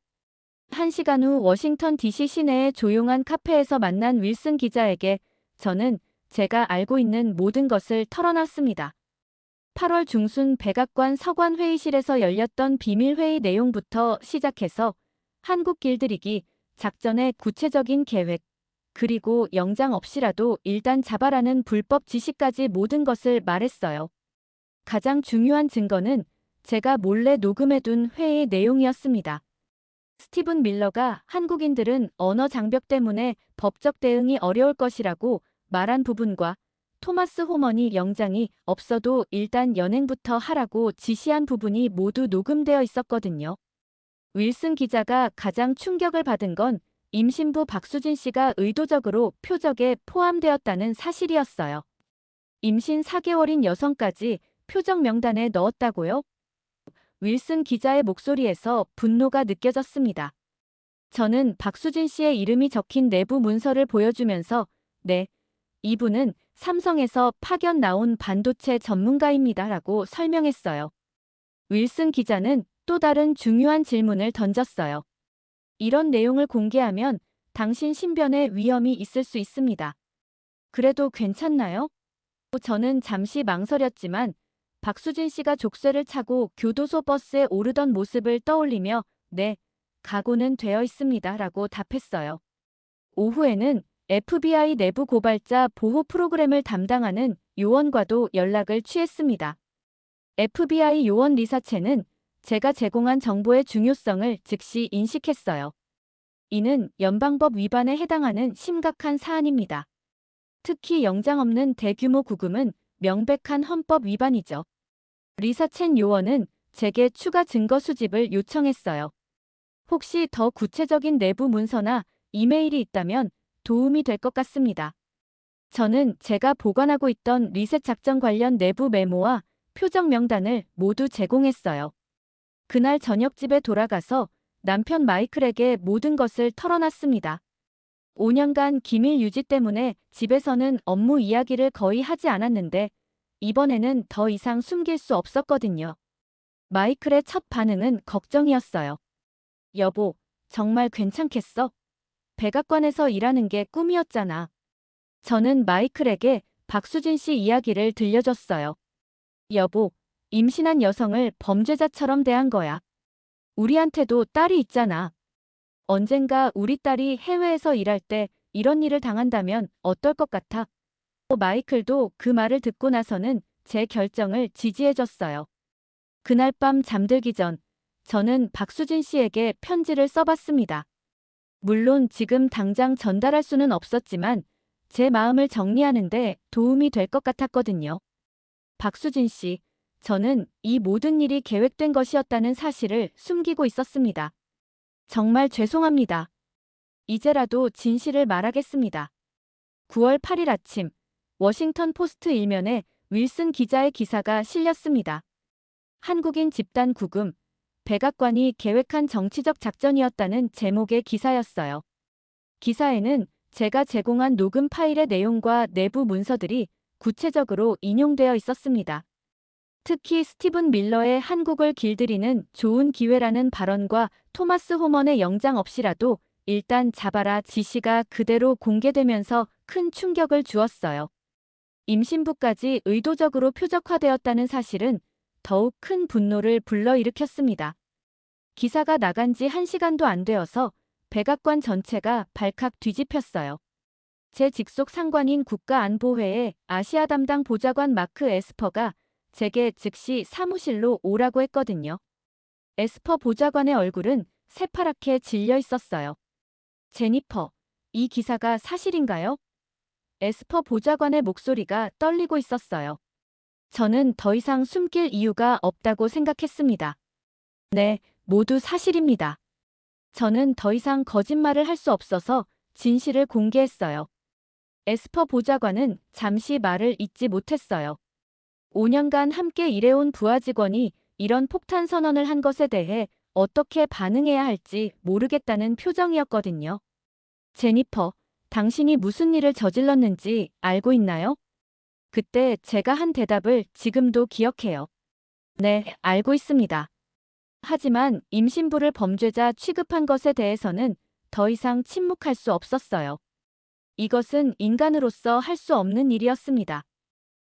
1시간 후 워싱턴 DC 시내의 조용한 카페에서 만난 윌슨 기자에게 저는 제가 알고 있는 모든 것을 털어놨습니다. 8월 중순 백악관 서관 회의실에서 열렸던 비밀회의 내용부터 시작해서 한국 길들이기 작전의 구체적인 계획, 그리고 영장 없이라도 일단 잡아라는 불법 지시까지 모든 것을 말했어요. 가장 중요한 증거는 제가 몰래 녹음해둔 회의 내용이었습니다. 스티븐 밀러가 한국인들은 언어 장벽 때문에 법적 대응이 어려울 것이라고 말한 부분과 토마스 호머니 영장이 없어도 일단 연행부터 하라고 지시한 부분이 모두 녹음되어 있었거든요. 윌슨 기자가 가장 충격을 받은 건 임신부 박수진 씨가 의도적으로 표적에 포함되었다는 사실이었어요. 임신 4개월인 여성까지 표적 명단에 넣었다고요? 윌슨 기자의 목소리에서 분노가 느껴졌습니다. 저는 박수진 씨의 이름이 적힌 내부 문서를 보여주면서 네, 이분은 삼성에서 파견 나온 반도체 전문가입니다라고 설명했어요. 윌슨 기자는 또 다른 중요한 질문을 던졌어요. 이런 내용을 공개하면 당신 신변에 위험이 있을 수 있습니다. 그래도 괜찮나요? 저는 잠시 망설였지만 박수진 씨가 족쇄를 차고 교도소 버스에 오르던 모습을 떠올리며 네, 각오는 되어 있습니다. 라고 답했어요. 오후에는 FBI 내부 고발자 보호 프로그램을 담당하는 요원과도 연락을 취했습니다. FBI 요원 리사체는 제가 제공한 정보의 중요성을 즉시 인식했어요. 이는 연방법 위반에 해당하는 심각한 사안입니다. 특히 영장 없는 대규모 구금은 명백한 헌법 위반이죠. 리사첸 요원은 제게 추가 증거 수집을 요청했어요. 혹시 더 구체적인 내부 문서나 이메일이 있다면 도움이 될 것 같습니다. 저는 제가 보관하고 있던 리셋 작전 관련 내부 메모와 표적 명단을 모두 제공했어요. 그날 저녁 집에 돌아가서 남편 마이클에게 모든 것을 털어놨습니다. 5년간 기밀 유지 때문에 집에서는 업무 이야기를 거의 하지 않았는데 이번에는 더 이상 숨길 수 없었거든요. 마이클의 첫 반응은 걱정이었어요. 여보, 정말 괜찮겠어? 백악관에서 일하는 게 꿈이었잖아. 저는 마이클에게 박수진 씨 이야기를 들려줬어요. 여보, 임신한 여성을 범죄자처럼 대한 거야. 우리한테도 딸이 있잖아. 언젠가 우리 딸이 해외에서 일할 때 이런 일을 당한다면 어떨 것 같아? 마이클도 그 말을 듣고 나서는 제 결정을 지지해줬어요. 그날 밤 잠들기 전 저는 박수진 씨에게 편지를 써봤습니다. 물론 지금 당장 전달할 수는 없었지만 제 마음을 정리하는데 도움이 될 것 같았거든요. 박수진 씨, 저는 이 모든 일이 계획된 것이었다는 사실을 숨기고 있었습니다. 정말 죄송합니다. 이제라도 진실을 말하겠습니다. 9월 8일 아침, 워싱턴 포스트 일면에 윌슨 기자의 기사가 실렸습니다. 한국인 집단 구금, 백악관이 계획한 정치적 작전이었다는 제목의 기사였어요. 기사에는 제가 제공한 녹음 파일의 내용과 내부 문서들이 구체적으로 인용되어 있었습니다. 특히 스티븐 밀러의 한국을 길들이는 좋은 기회라는 발언과 토마스 호먼의 영장 없이라도 일단 잡아라 지시가 그대로 공개되면서 큰 충격을 주었어요. 임신부까지 의도적으로 표적화되었다는 사실은 더욱 큰 분노를 불러일으켰습니다. 기사가 나간 지 1시간도 안 되어서 백악관 전체가 발칵 뒤집혔어요. 제 직속 상관인 국가안보회의 아시아 담당 보좌관 마크 에스퍼가 제게 즉시 사무실로 오라고 했거든요. 에스퍼 보좌관의 얼굴은 새파랗게 질려 있었어요. 제니퍼, 이 기사가 사실인가요? 에스퍼 보좌관의 목소리가 떨리고 있었어요. 저는 더 이상 숨길 이유가 없다고 생각했습니다. 네, 모두 사실입니다. 저는 더 이상 거짓말을 할 수 없어서 진실을 공개했어요. 에스퍼 보좌관은 잠시 말을 잇지 못했어요. 5년간 함께 일해온 부하 직원이 이런 폭탄 선언을 한 것에 대해 어떻게 반응해야 할지 모르겠다는 표정이었거든요. 제니퍼, 당신이 무슨 일을 저질렀는지 알고 있나요? 그때 제가 한 대답을 지금도 기억해요. 네, 알고 있습니다. 하지만 임신부를 범죄자 취급한 것에 대해서는 더 이상 침묵할 수 없었어요. 이것은 인간으로서 할 수 없는 일이었습니다.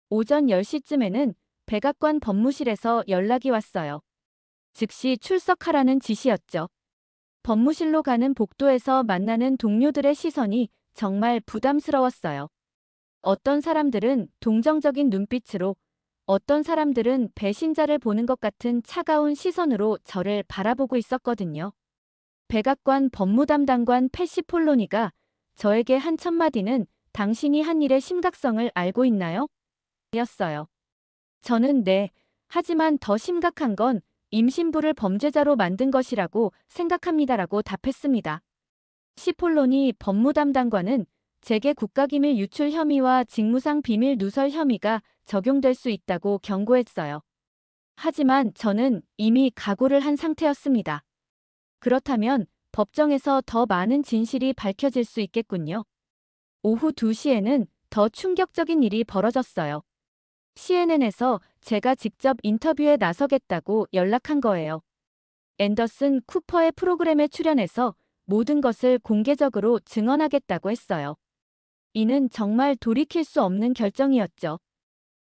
오전 10시쯤에는 백악관 법무실에서 연락이 왔어요. 즉시 출석하라는 지시였죠. 법무실로 가는 복도에서 만나는 동료들의 시선이 정말 부담스러웠어요. 어떤 사람들은 동정적인 눈빛으로, 어떤 사람들은 배신자를 보는 것 같은 차가운 시선으로 저를 바라보고 있었거든요. 백악관 법무담당관 패시 폴로니가 저에게 한 첫마디는 당신이 한 일의 심각성을 알고 있나요? 였어요. 저는 네, 하지만 더 심각한 건 임신부를 범죄자로 만든 것이라고 생각합니다라고 답했습니다. 시폴로니 법무담당관은 제게 국가기밀 유출 혐의와 직무상 비밀 누설 혐의가 적용될 수 있다고 경고했어요. 하지만 저는 이미 각오를 한 상태였습니다. 그렇다면 법정에서 더 많은 진실이 밝혀질 수 있겠군요. 오후 2시에는 더 충격적인 일이 벌어졌어요. CNN에서 제가 직접 인터뷰에 나서겠다고 연락한 거예요. 앤더슨 쿠퍼의 프로그램에 출연해서 모든 것을 공개적으로 증언하겠다고 했어요. 이는 정말 돌이킬 수 없는 결정이었죠.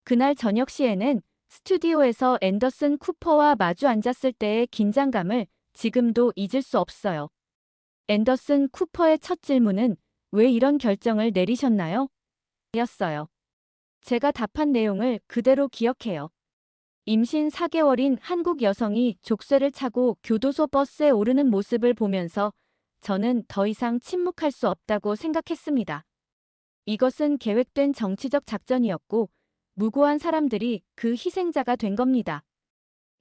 그날 저녁 CNN 스튜디오에서 앤더슨 쿠퍼와 마주 앉았을 때의 긴장감을 지금도 잊을 수 없어요. 앤더슨 쿠퍼의 첫 질문은 왜 이런 결정을 내리셨나요? 였어요. 제가 답한 내용을 그대로 기억해요. 임신 4개월인 한국 여성이 족쇄를 차고 교도소 버스에 오르는 모습을 보면서 저는 더 이상 침묵할 수 없다고 생각했습니다. 이것은 계획된 정치적 작전이었고 무고한 사람들이 그 희생자가 된 겁니다.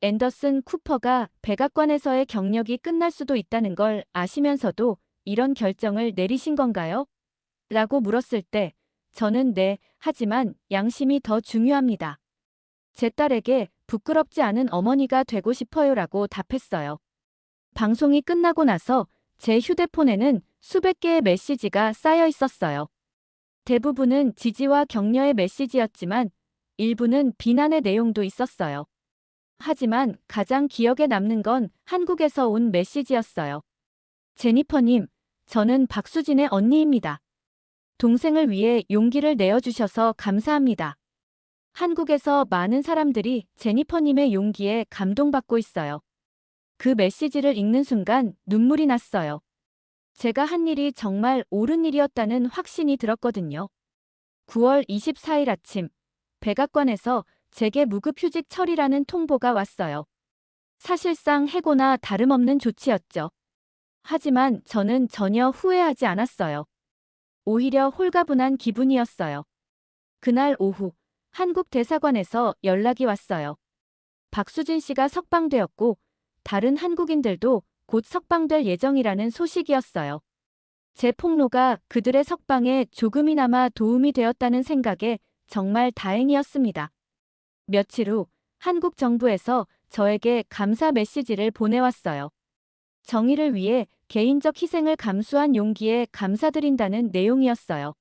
앤더슨 쿠퍼가 백악관에서의 경력이 끝날 수도 있다는 걸 아시면서도 이런 결정을 내리신 건가요? 라고 물었을 때 저는 네, 하지만 양심이 더 중요합니다. 제 딸에게 부끄럽지 않은 어머니가 되고 싶어요라고 답했어요. 방송이 끝나고 나서 제 휴대폰에는 수백 개의 메시지가 쌓여 있었어요. 대부분은 지지와 격려의 메시지였지만 일부는 비난의 내용도 있었어요. 하지만 가장 기억에 남는 건 한국에서 온 메시지였어요. 제니퍼님, 저는 박수진의 언니입니다. 동생을 위해 용기를 내어주셔서 감사합니다. 한국에서 많은 사람들이 제니퍼님의 용기에 감동받고 있어요. 그 메시지를 읽는 순간 눈물이 났어요. 제가 한 일이 정말 옳은 일이었다는 확신이 들었거든요. 9월 24일 아침, 백악관에서 제게 무급휴직 처리라는 통보가 왔어요. 사실상 해고나 다름없는 조치였죠. 하지만 저는 전혀 후회하지 않았어요. 오히려 홀가분한 기분이었어요. 그날 오후, 한국 대사관에서 연락이 왔어요. 박수진 씨가 석방되었고 다른 한국인들도 곧 석방될 예정이라는 소식이었어요. 제 폭로가 그들의 석방에 조금이나마 도움이 되었다는 생각에 정말 다행이었습니다. 며칠 후 한국 정부에서 저에게 감사 메시지를 보내왔어요. 정의를 위해 개인적 희생을 감수한 용기에 감사드린다는 내용이었어요.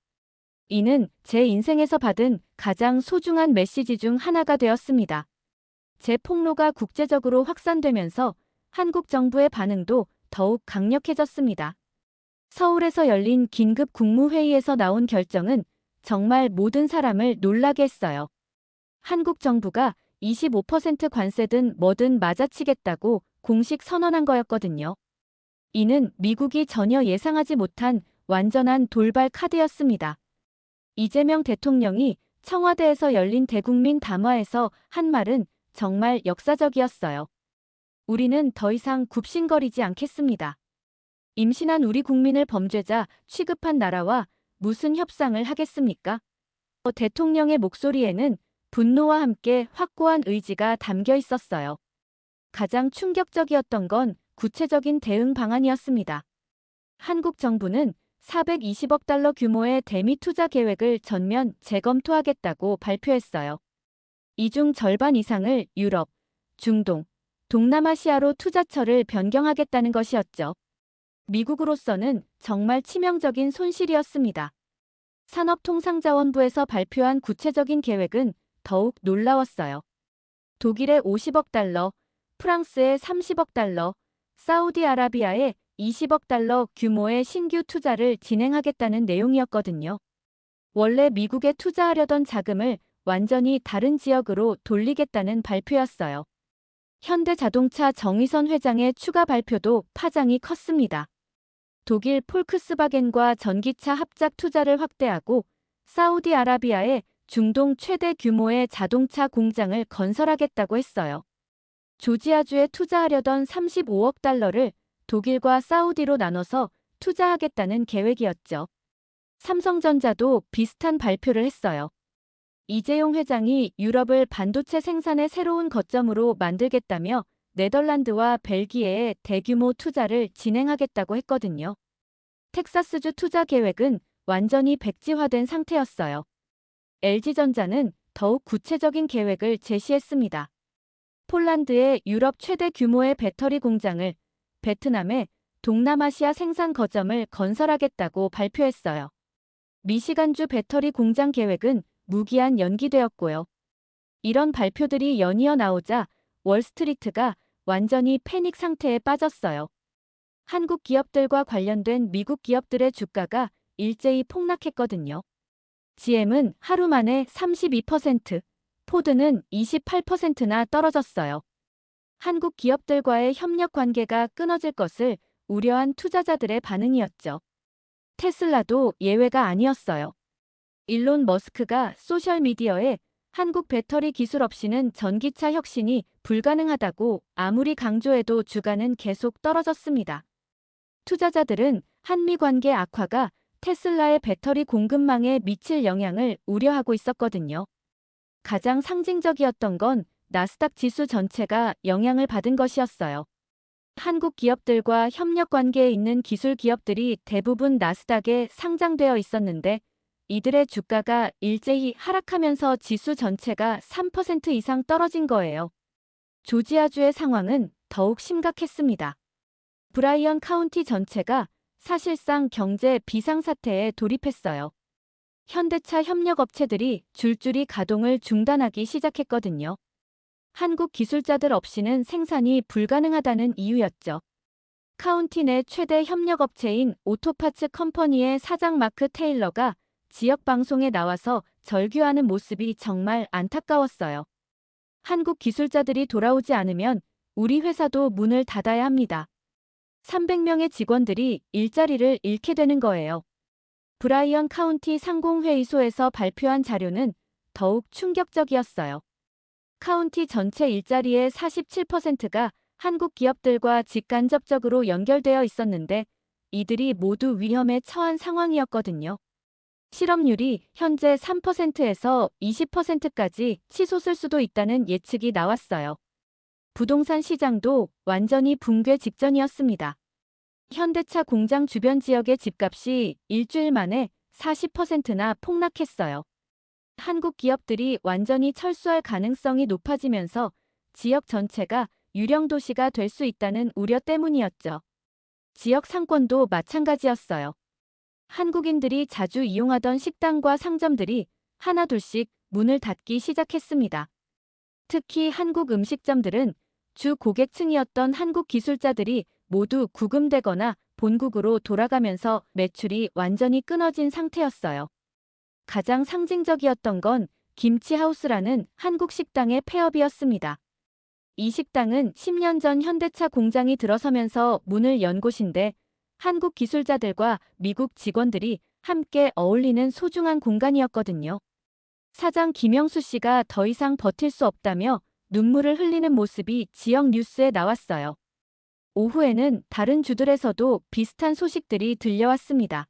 이는 제 인생에서 받은 가장 소중한 메시지 중 하나가 되었습니다. 제 폭로가 국제적으로 확산되면서 한국 정부의 반응도 더욱 강력해졌습니다. 서울에서 열린 긴급 국무회의에서 나온 결정은 정말 모든 사람을 놀라게 했어요. 한국 정부가 25% 관세든 뭐든 맞아치겠다고 공식 선언한 거였거든요. 이는 미국이 전혀 예상하지 못한 완전한 돌발 카드였습니다. 이재명 대통령이 청와대에서 열린 대국민 담화에서 한 말은 정말 역사적이었어요. 우리는 더 이상 굽신거리지 않겠습니다. 임신한 우리 국민을 범죄자 취급한 나라와 무슨 협상을 하겠습니까? 대통령의 목소리에는 분노와 함께 확고한 의지가 담겨 있었어요. 가장 충격적이었던 건 구체적인 대응 방안이었습니다. 한국 정부는 420억 달러 규모의 대미 투자 계획을 전면 재검토하겠다고 발표했어요. 이 중 절반 이상을 유럽, 중동, 동남아시아로 투자처를 변경하겠다는 것이었죠. 미국으로서는 정말 치명적인 손실이었습니다. 산업통상자원부에서 발표한 구체적인 계획은 더욱 놀라웠어요. 독일의 50억 달러, 프랑스의 30억 달러, 사우디아라비아의 20억 달러 규모의 신규 투자를 진행하겠다는 내용이었거든요. 원래 미국에 투자하려던 자금을 완전히 다른 지역으로 돌리겠다는 발표였어요. 현대자동차 정의선 회장의 추가 발표도 파장이 컸습니다. 독일 폴크스바겐과 전기차 합작 투자를 확대하고 사우디아라비아에 중동 최대 규모의 자동차 공장을 건설하겠다고 했어요. 조지아주에 투자하려던 35억 달러를 독일과 사우디로 나눠서 투자하겠다는 계획이었죠. 삼성전자도 비슷한 발표를 했어요. 이재용 회장이 유럽을 반도체 생산의 새로운 거점으로 만들겠다며 네덜란드와 벨기에에 대규모 투자를 진행하겠다고 했거든요. 텍사스주 투자 계획은 완전히 백지화된 상태였어요. LG전자는 더욱 구체적인 계획을 제시했습니다. 폴란드에 유럽 최대 규모의 배터리 공장을, 베트남에 동남아시아 생산 거점을 건설하겠다고 발표했어요. 미시간주 배터리 공장 계획은 무기한 연기되었고요. 이런 발표들이 연이어 나오자 월스트리트가 완전히 패닉 상태에 빠졌어요. 한국 기업들과 관련된 미국 기업들의 주가가 일제히 폭락했거든요. GM은 하루 만에 32%, 포드는 28%나 떨어졌어요. 한국 기업들과의 협력 관계가 끊어질 것을 우려한 투자자들의 반응이었죠. 테슬라도 예외가 아니었어요. 일론 머스크가 소셜미디어에 한국 배터리 기술 없이는 전기차 혁신이 불가능하다고 아무리 강조해도 주가는 계속 떨어졌습니다. 투자자들은 한미 관계 악화가 테슬라의 배터리 공급망에 미칠 영향을 우려하고 있었거든요. 가장 상징적이었던 건 나스닥 지수 전체가 영향을 받은 것이었어요. 한국 기업들과 협력 관계에 있는 기술 기업들이 대부분 나스닥에 상장되어 있었는데 이들의 주가가 일제히 하락하면서 지수 전체가 3% 이상 떨어진 거예요. 조지아주의 상황은 더욱 심각했습니다. 브라이언 카운티 전체가 사실상 경제 비상사태에 돌입했어요. 현대차 협력업체들이 줄줄이 가동을 중단하기 시작했거든요. 한국 기술자들 없이는 생산이 불가능하다는 이유였죠. 카운티 내 최대 협력업체인 오토파츠 컴퍼니의 사장 마크 테일러가 지역 방송에 나와서 절규하는 모습이 정말 안타까웠어요. 한국 기술자들이 돌아오지 않으면 우리 회사도 문을 닫아야 합니다. 300명의 직원들이 일자리를 잃게 되는 거예요. 브라이언 카운티 상공회의소에서 발표한 자료는 더욱 충격적이었어요. 카운티 전체 일자리의 47%가 한국 기업들과 직간접적으로 연결되어 있었는데 이들이 모두 위험에 처한 상황이었거든요. 실업률이 현재 3%에서 20%까지 치솟을 수도 있다는 예측이 나왔어요. 부동산 시장도 완전히 붕괴 직전이었습니다. 현대차 공장 주변 지역의 집값이 일주일 만에 40%나 폭락했어요. 한국 기업들이 완전히 철수할 가능성이 높아지면서 지역 전체가 유령 도시가 될 수 있다는 우려 때문이었죠. 지역 상권도 마찬가지였어요. 한국인들이 자주 이용하던 식당과 상점들이 하나둘씩 문을 닫기 시작했습니다. 특히 한국 음식점들은 주 고객층이었던 한국 기술자들이 모두 구금되거나 본국으로 돌아가면서 매출이 완전히 끊어진 상태였어요. 가장 상징적이었던 건 김치하우스라는 한국 식당의 폐업이었습니다. 이 식당은 10년 전 현대차 공장이 들어서면서 문을 연 곳인데 한국 기술자들과 미국 직원들이 함께 어울리는 소중한 공간이었거든요. 사장 김영수 씨가 더 이상 버틸 수 없다며 눈물을 흘리는 모습이 지역 뉴스에 나왔어요. 오후에는 다른 주들에서도 비슷한 소식들이 들려왔습니다.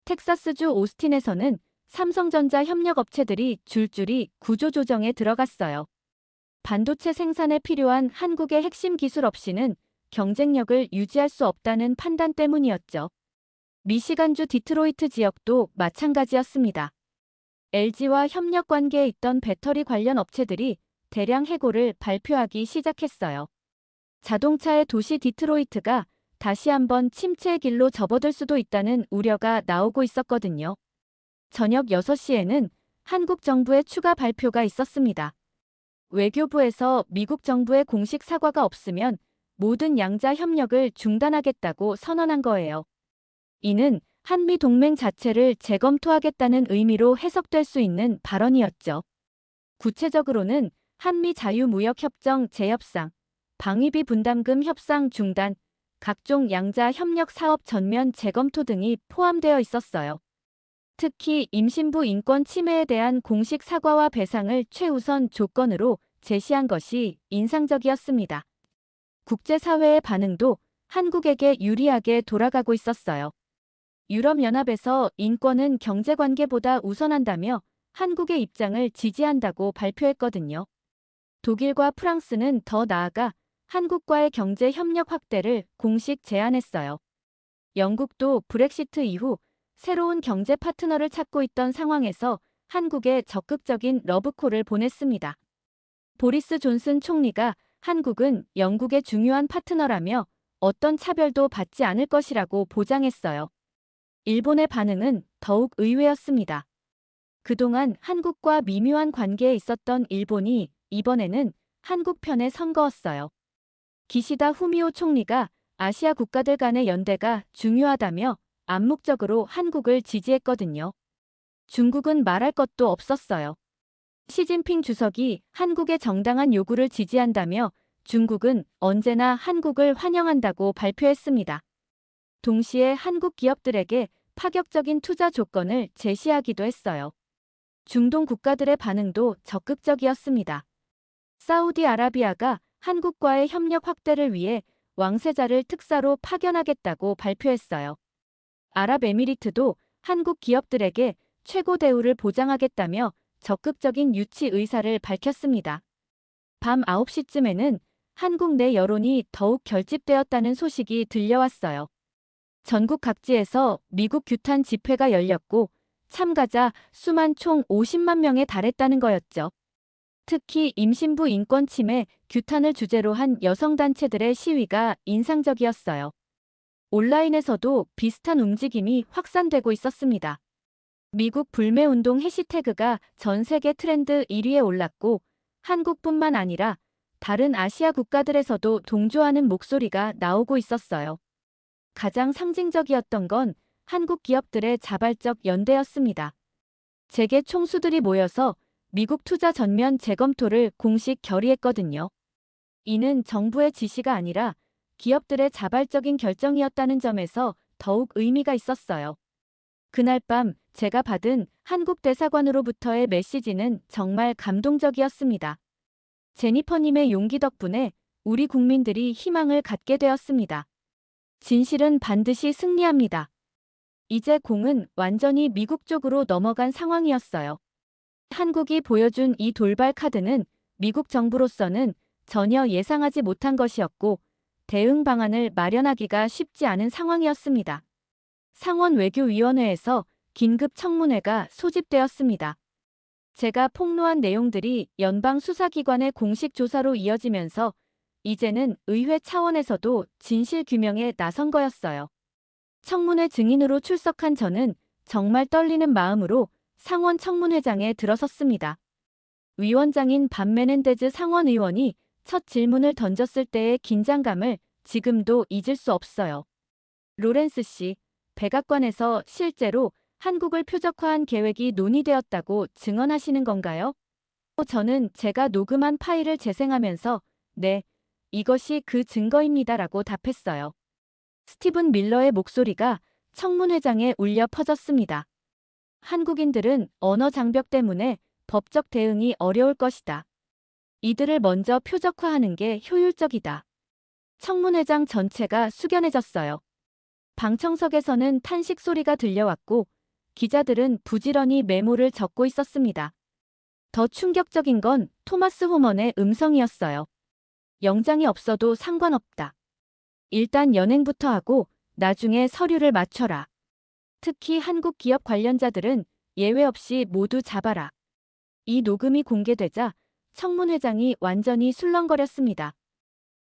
텍사스주 오스틴에서는 삼성전자 협력업체들이 줄줄이 구조조정에 들어갔어요. 반도체 생산에 필요한 한국의 핵심 기술 없이는 경쟁력을 유지할 수 없다는 판단 때문이었죠. 미시간주 디트로이트 지역도 마찬가지였습니다. LG와 협력 관계에 있던 배터리 관련 업체들이 대량 해고를 발표하기 시작했어요. 자동차의 도시 디트로이트가 다시 한번 침체의 길로 접어들 수도 있다는 우려가 나오고 있었거든요. 저녁 6시에는 한국 정부의 추가 발표가 있었습니다. 외교부에서 미국 정부의 공식 사과가 없으면 모든 양자 협력을 중단하겠다고 선언한 거예요. 이는 한미 동맹 자체를 재검토하겠다는 의미로 해석될 수 있는 발언이었죠. 구체적으로는 한미 자유무역협정 재협상, 방위비 분담금 협상 중단, 각종 양자 협력 사업 전면 재검토 등이 포함되어 있었어요. 특히 임신부 인권 침해에 대한 공식 사과와 배상을 최우선 조건으로 제시한 것이 인상적이었습니다. 국제사회의 반응도 한국에게 유리하게 돌아가고 있었어요. 유럽연합에서 인권은 경제관계보다 우선한다며 한국의 입장을 지지한다고 발표했거든요. 독일과 프랑스는 더 나아가 한국과의 경제 협력 확대를 공식 제안했어요. 영국도 브렉시트 이후 새로운 경제 파트너를 찾고 있던 상황에서 한국에 적극적인 러브콜을 보냈습니다. 보리스 존슨 총리가 한국은 영국의 중요한 파트너라며 어떤 차별도 받지 않을 것이라고 보장했어요. 일본의 반응은 더욱 의외였습니다. 그동안 한국과 미묘한 관계에 있었던 일본이 이번에는 한국 편에 선 거었어요. 기시다 후미오 총리가 아시아 국가들 간의 연대가 중요하다며 암묵적으로 한국을 지지했거든요. 중국은 말할 것도 없었어요. 시진핑 주석이 한국의 정당한 요구를 지지한다며 중국은 언제나 한국을 환영한다고 발표했습니다. 동시에 한국 기업들에게 파격적인 투자 조건을 제시하기도 했어요. 중동 국가들의 반응도 적극적이었습니다. 사우디아라비아가 한국과의 협력 확대를 위해 왕세자를 특사로 파견하겠다고 발표했어요. 아랍에미리트도 한국 기업들에게 최고 대우를 보장하겠다며 적극적인 유치 의사를 밝혔습니다. 밤 9시쯤에는 한국 내 여론이 더욱 결집되었다는 소식이 들려왔어요. 전국 각지에서 미국 규탄 집회가 열렸고 참가자 수만 총 50만 명에 달했다는 거였죠. 특히 임신부 인권 침해 규탄을 주제로 한 여성단체들의 시위가 인상적이었어요. 온라인에서도 비슷한 움직임이 확산되고 있었습니다. 미국 불매운동 해시태그가 전 세계 트렌드 1위에 올랐고 한국뿐만 아니라 다른 아시아 국가들에서도 동조하는 목소리가 나오고 있었어요. 가장 상징적이었던 건 한국 기업들의 자발적 연대였습니다. 재계 총수들이 모여서 미국 투자 전면 재검토를 공식 결의했거든요. 이는 정부의 지시가 아니라 기업들의 자발적인 결정이었다는 점에서 더욱 의미가 있었어요. 그날 밤 제가 받은 한국 대사관으로부터의 메시지는 정말 감동적이었습니다. 제니퍼님의 용기 덕분에 우리 국민들이 희망을 갖게 되었습니다. 진실은 반드시 승리합니다. 이제 공은 완전히 미국 쪽으로 넘어간 상황이었어요. 한국이 보여준 이 돌발 카드는 미국 정부로서는 전혀 예상하지 못한 것이었고 대응 방안을 마련하기가 쉽지 않은 상황이었습니다. 상원외교위원회에서 긴급 청문회가 소집되었습니다. 제가 폭로한 내용들이 연방수사기관의 공식 조사로 이어지면서 이제는 의회 차원에서도 진실규명에 나선 거였어요. 청문회 증인으로 출석한 저는 정말 떨리는 마음으로 상원 청문회장에 들어섰습니다. 위원장인 반 메넨데즈 상원의원이 첫 질문을 던졌을 때의 긴장감을 지금도 잊을 수 없어요. 로렌스 씨, 백악관에서 실제로 한국을 표적화한 계획이 논의되었다고 증언하시는 건가요? 저는 제가 녹음한 파일을 재생하면서 네, 이것이 그 증거입니다라고 답했어요. 스티븐 밀러의 목소리가 청문회장에 울려 퍼졌습니다. 한국인들은 언어 장벽 때문에 법적 대응이 어려울 것이다. 이들을 먼저 표적화하는 게 효율적이다. 청문회장 전체가 숙연해졌어요. 방청석에서는 탄식 소리가 들려왔고 기자들은 부지런히 메모를 적고 있었습니다. 더 충격적인 건 토마스 호먼의 음성이었어요. 영장이 없어도 상관없다. 일단 연행부터 하고 나중에 서류를 맞춰라. 특히 한국 기업 관련자들은 예외 없이 모두 잡아라. 이 녹음이 공개되자 청문회장이 완전히 술렁거렸습니다.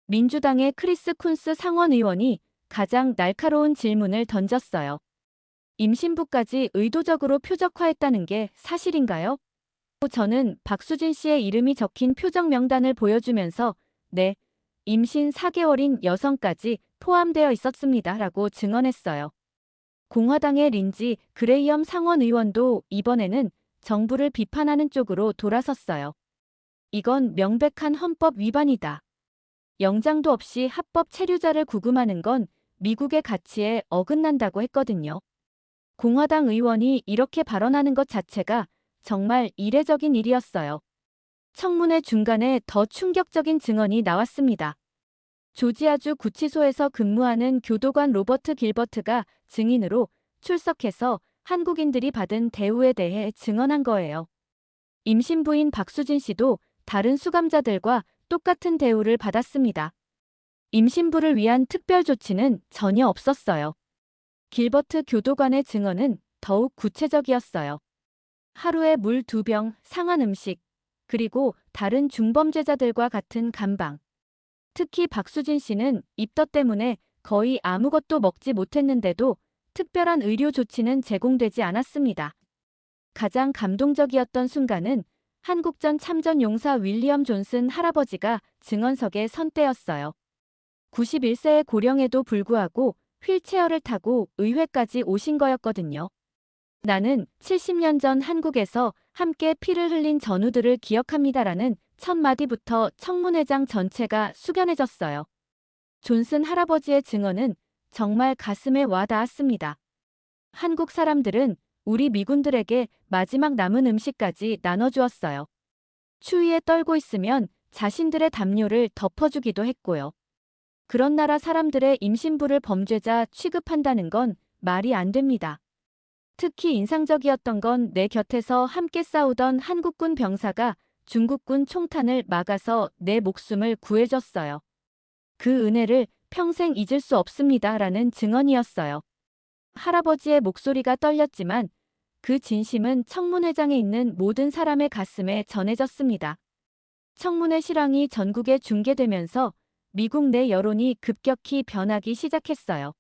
민주당의 크리스 쿤스 상원의원이 가장 날카로운 질문을 던졌어요. 임신부까지 의도적으로 표적화했다는 게 사실인가요? 저는 박수진 씨의 이름이 적힌 표적 명단을 보여주면서 네, 임신 4개월인 여성까지 포함되어 있었습니다. 라고 증언했어요. 공화당의 린지 그레이엄 상원의원도 이번에는 정부를 비판하는 쪽으로 돌아섰어요. 이건 명백한 헌법 위반이다. 영장도 없이 합법 체류자를 구금하는 건 미국의 가치에 어긋난다고 했거든요. 공화당 의원이 이렇게 발언하는 것 자체가 정말 이례적인 일이었어요. 청문회 중간에 더 충격적인 증언이 나왔습니다. 조지아주 구치소에서 근무하는 교도관 로버트 길버트가 증인으로 출석해서 한국인들이 받은 대우에 대해 증언한 거예요. 임신부인 박수진 씨도 다른 수감자들과 똑같은 대우를 받았습니다. 임신부를 위한 특별 조치는 전혀 없었어요. 길버트 교도관의 증언은 더욱 구체적이었어요. 하루에 물 2병, 상한 음식, 그리고 다른 중범죄자들과 같은 감방. 특히 박수진 씨는 입덧 때문에 거의 아무것도 먹지 못했는데도 특별한 의료 조치는 제공되지 않았습니다. 가장 감동적이었던 순간은 한국전 참전 용사 윌리엄 존슨 할아버지가 증언석에 선 때였어요. 91세의 고령에도 불구하고 휠체어를 타고 의회까지 오신 거였거든요. 나는 70년 전 한국에서 함께 피를 흘린 전우들을 기억합니다라는 첫 마디부터 청문회장 전체가 숙연해졌어요. 존슨 할아버지의 증언은 정말 가슴에 와 닿았습니다. 한국 사람들은 우리 미군들에게 마지막 남은 음식까지 나눠주었어요. 추위에 떨고 있으면 자신들의 담요를 덮어주기도 했고요. 그런 나라 사람들의 임신부를 범죄자 취급한다는 건 말이 안 됩니다. 특히 인상적이었던 건 내 곁에서 함께 싸우던 한국군 병사가 중국군 총탄을 막아서 내 목숨을 구해줬어요. 그 은혜를 평생 잊을 수 없습니다라는 증언이었어요. 할아버지의 목소리가 떨렸지만 그 진심은 청문회장에 있는 모든 사람의 가슴에 전해졌습니다. 청문회 실황이 전국에 중계되면서 미국 내 여론이 급격히 변하기 시작했어요.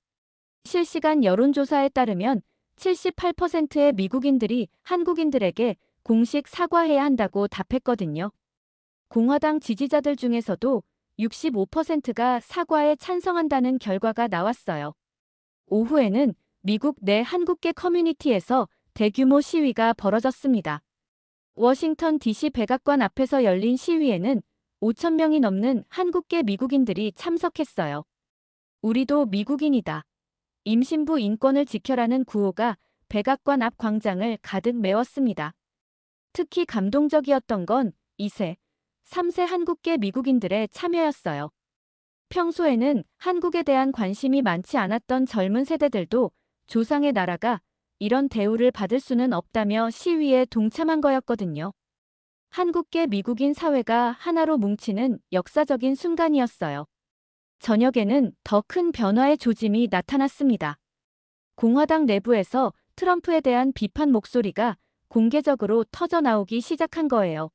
실시간 여론조사에 따르면 78%의 미국인들이 한국인들에게 공식 사과해야 한다고 답했거든요. 공화당 지지자들 중에서도 65%가 사과에 찬성한다는 결과가 나왔어요. 오후에는 미국 내 한국계 커뮤니티에서 대규모 시위가 벌어졌습니다. 워싱턴 DC 백악관 앞에서 열린 시위에는 5,000명이 넘는 한국계 미국인들이 참석했어요. 우리도 미국인이다. 임신부 인권을 지켜라는 구호가 백악관 앞 광장을 가득 메웠습니다. 특히 감동적이었던 건 2세, 3세 한국계 미국인들의 참여였어요. 평소에는 한국에 대한 관심이 많지 않았던 젊은 세대들도 조상의 나라가 이런 대우를 받을 수는 없다며 시위에 동참한 거였거든요. 한국계 미국인 사회가 하나로 뭉치는 역사적인 순간이었어요. 저녁에는 더 큰 변화의 조짐이 나타났습니다. 공화당 내부에서 트럼프에 대한 비판 목소리가 공개적으로 터져나오기 시작한 거예요.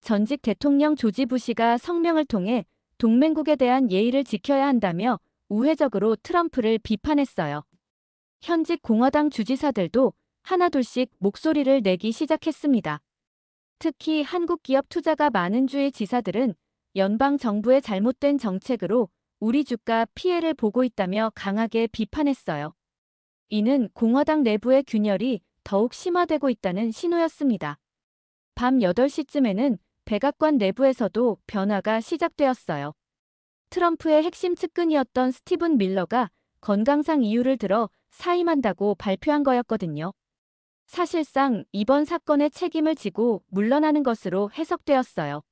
전직 대통령 조지 부시가 성명을 통해 동맹국에 대한 예의를 지켜야 한다며 우회적으로 트럼프를 비판했어요. 현직 공화당 주지사들도 하나둘씩 목소리를 내기 시작했습니다. 특히 한국 기업 투자가 많은 주의 지사들은 연방 정부의 잘못된 정책으로 우리 주가 피해를 보고 있다며 강하게 비판했어요. 이는 공화당 내부의 균열이 더욱 심화되고 있다는 신호였습니다. 밤 8시쯤에는 백악관 내부에서도 변화가 시작되었어요. 트럼프의 핵심 측근이었던 스티븐 밀러가 건강상 이유를 들어 사임한다고 발표한 거였거든요. 사실상 이번 사건의 책임을 지고 물러나는 것으로 해석되었어요.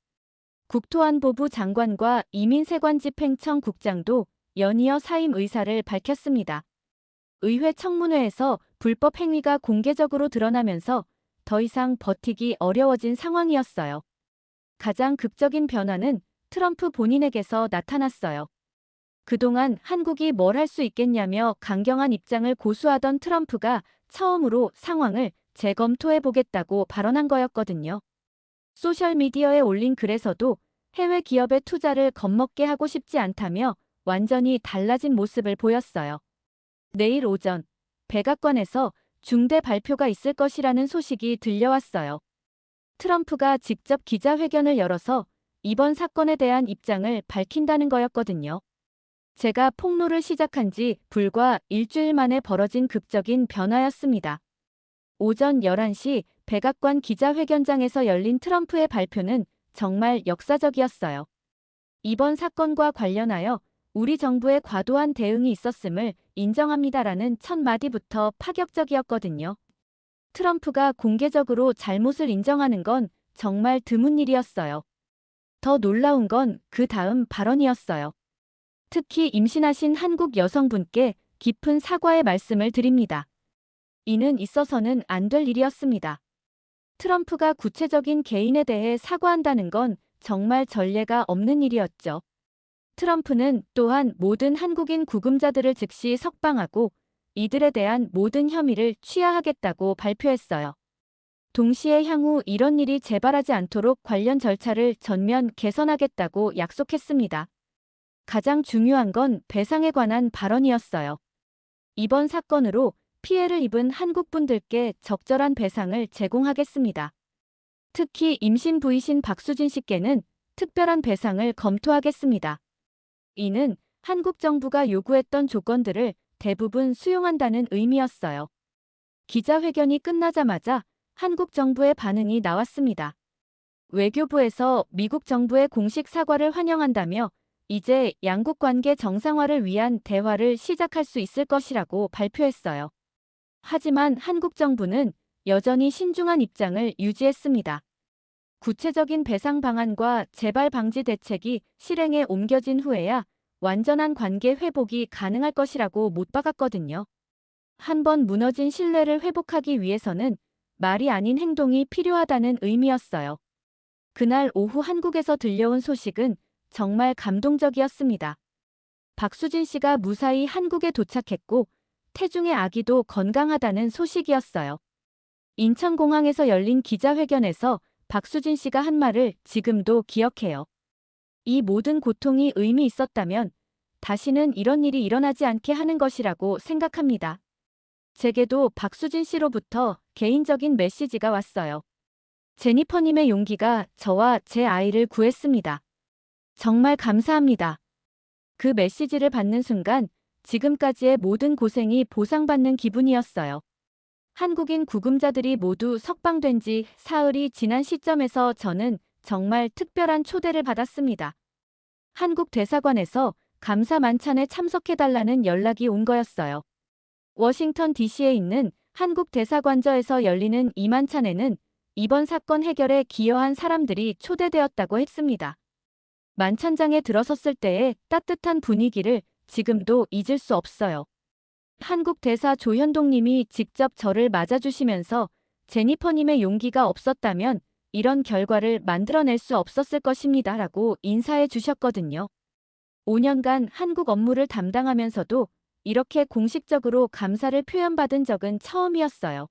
국토안보부 장관과 이민세관집행청 국장도 연이어 사임 의사를 밝혔습니다. 의회 청문회에서 불법 행위가 공개적으로 드러나면서 더 이상 버티기 어려워진 상황이었어요. 가장 극적인 변화는 트럼프 본인에게서 나타났어요. 그동안 한국이 뭘 할 수 있겠냐며 강경한 입장을 고수하던 트럼프가 처음으로 상황을 재검토해보겠다고 발언한 거였거든요. 소셜미디어에 올린 글에서도 해외 기업의 투자를 겁먹게 하고 싶지 않다며 완전히 달라진 모습을 보였어요. 내일 오전 백악관에서 중대 발표가 있을 것이라는 소식이 들려왔어요. 트럼프가 직접 기자회견을 열어서 이번 사건에 대한 입장을 밝힌다는 거였거든요. 제가 폭로를 시작한 지 불과 일주일 만에 벌어진 극적인 변화였습니다. 오전 11시 백악관 기자회견장에서 열린 트럼프의 발표는 정말 역사적이었어요. 이번 사건과 관련하여 우리 정부의 과도한 대응이 있었음을 인정합니다라는 첫 마디부터 파격적이었거든요. 트럼프가 공개적으로 잘못을 인정하는 건 정말 드문 일이었어요. 더 놀라운 건 그 다음 발언이었어요. 특히 임신하신 한국 여성분께 깊은 사과의 말씀을 드립니다. 이는 있어서는 안 될 일이었습니다. 트럼프가 구체적인 개인에 대해 사과한다는 건 정말 전례가 없는 일이었죠. 트럼프는 또한 모든 한국인 구금자들을 즉시 석방하고 이들에 대한 모든 혐의를 취하하겠다고 발표했어요. 동시에 향후 이런 일이 재발하지 않도록 관련 절차를 전면 개선하겠다고 약속했습니다. 가장 중요한 건 배상에 관한 발언이었어요. 이번 사건으로 피해를 입은 한국 분들께 적절한 배상을 제공하겠습니다. 특히 임신 부이신 박수진 씨께는 특별한 배상을 검토하겠습니다. 이는 한국 정부가 요구했던 조건들을 대부분 수용한다는 의미였어요. 기자회견이 끝나자마자 한국 정부의 반응이 나왔습니다. 외교부에서 미국 정부의 공식 사과를 환영한다며 이제 양국 관계 정상화를 위한 대화를 시작할 수 있을 것이라고 발표했어요. 하지만 한국 정부는 여전히 신중한 입장을 유지했습니다. 구체적인 배상 방안과 재발 방지 대책이 실행에 옮겨진 후에야 완전한 관계 회복이 가능할 것이라고 못 박았거든요. 한번 무너진 신뢰를 회복하기 위해서는 말이 아닌 행동이 필요하다는 의미였어요. 그날 오후 한국에서 들려온 소식은 정말 감동적이었습니다. 박수진 씨가 무사히 한국에 도착했고 태중의 아기도 건강하다는 소식이었어요. 인천공항에서 열린 기자회견에서 박수진 씨가 한 말을 지금도 기억해요. 이 모든 고통이 의미 있었다면 다시는 이런 일이 일어나지 않게 하는 것이라고 생각합니다. 제게도 박수진 씨로부터 개인적인 메시지가 왔어요. 제니퍼님의 용기가 저와 제 아이를 구했습니다. 정말 감사합니다. 그 메시지를 받는 순간 지금까지의 모든 고생이 보상받는 기분이었어요. 한국인 구금자들이 모두 석방된 지 사흘이 지난 시점에서 저는 정말 특별한 초대를 받았습니다. 한국 대사관에서 감사 만찬에 참석해달라는 연락이 온 거였어요. 워싱턴 DC에 있는 한국 대사관저에서 열리는 이 만찬에는 이번 사건 해결에 기여한 사람들이 초대되었다고 했습니다. 만찬장에 들어섰을 때의 따뜻한 분위기를 지금도 잊을 수 없어요. 한국 대사 조현동님이 직접 저를 맞아주시면서 제니퍼님의 용기가 없었다면 이런 결과를 만들어낼 수 없었을 것입니다. 라고 인사해 주셨거든요. 5년간 한국 업무를 담당하면서도 이렇게 공식적으로 감사를 표현받은 적은 처음이었어요.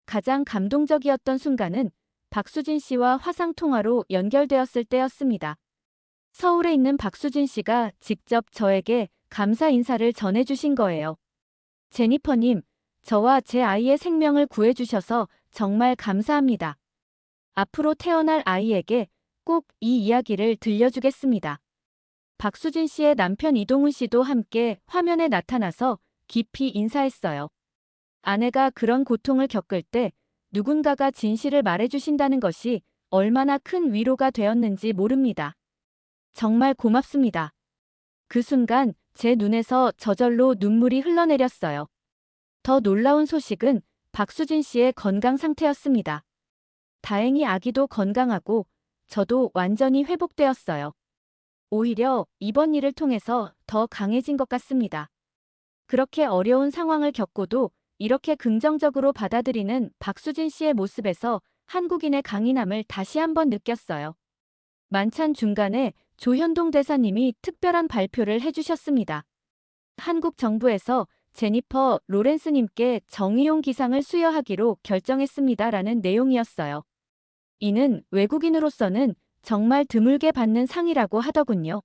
가장 감동적이었던 순간은 박수진 씨와 화상통화로 연결되었을 때였습니다. 서울에 있는 박수진 씨가 직접 저에게 감사 인사를 전해주신 거예요. 제니퍼님, 저와 제 아이의 생명을 구해주셔서 정말 감사합니다. 앞으로 태어날 아이에게 꼭 이 이야기를 들려주겠습니다. 박수진 씨의 남편 이동훈 씨도 함께 화면에 나타나서 깊이 인사했어요. 아내가 그런 고통을 겪을 때 누군가가 진실을 말해주신다는 것이 얼마나 큰 위로가 되었는지 모릅니다. 정말 고맙습니다. 그 순간 제 눈에서 저절로 눈물이 흘러내렸어요. 더 놀라운 소식은 박수진 씨의 건강 상태였습니다. 다행히 아기도 건강하고 저도 완전히 회복되었어요. 오히려 이번 일을 통해서 더 강해진 것 같습니다. 그렇게 어려운 상황을 겪고도 이렇게 긍정적으로 받아들이는 박수진 씨의 모습에서 한국인의 강인함을 다시 한번 느꼈어요. 만찬 중간에 조현동 대사님이 특별한 발표를 해주셨습니다. 한국 정부에서 제니퍼 로렌스님께 정의용 기상을 수여하기로 결정했습니다라는 내용이었어요. 이는 외국인으로서는 정말 드물게 받는 상이라고 하더군요.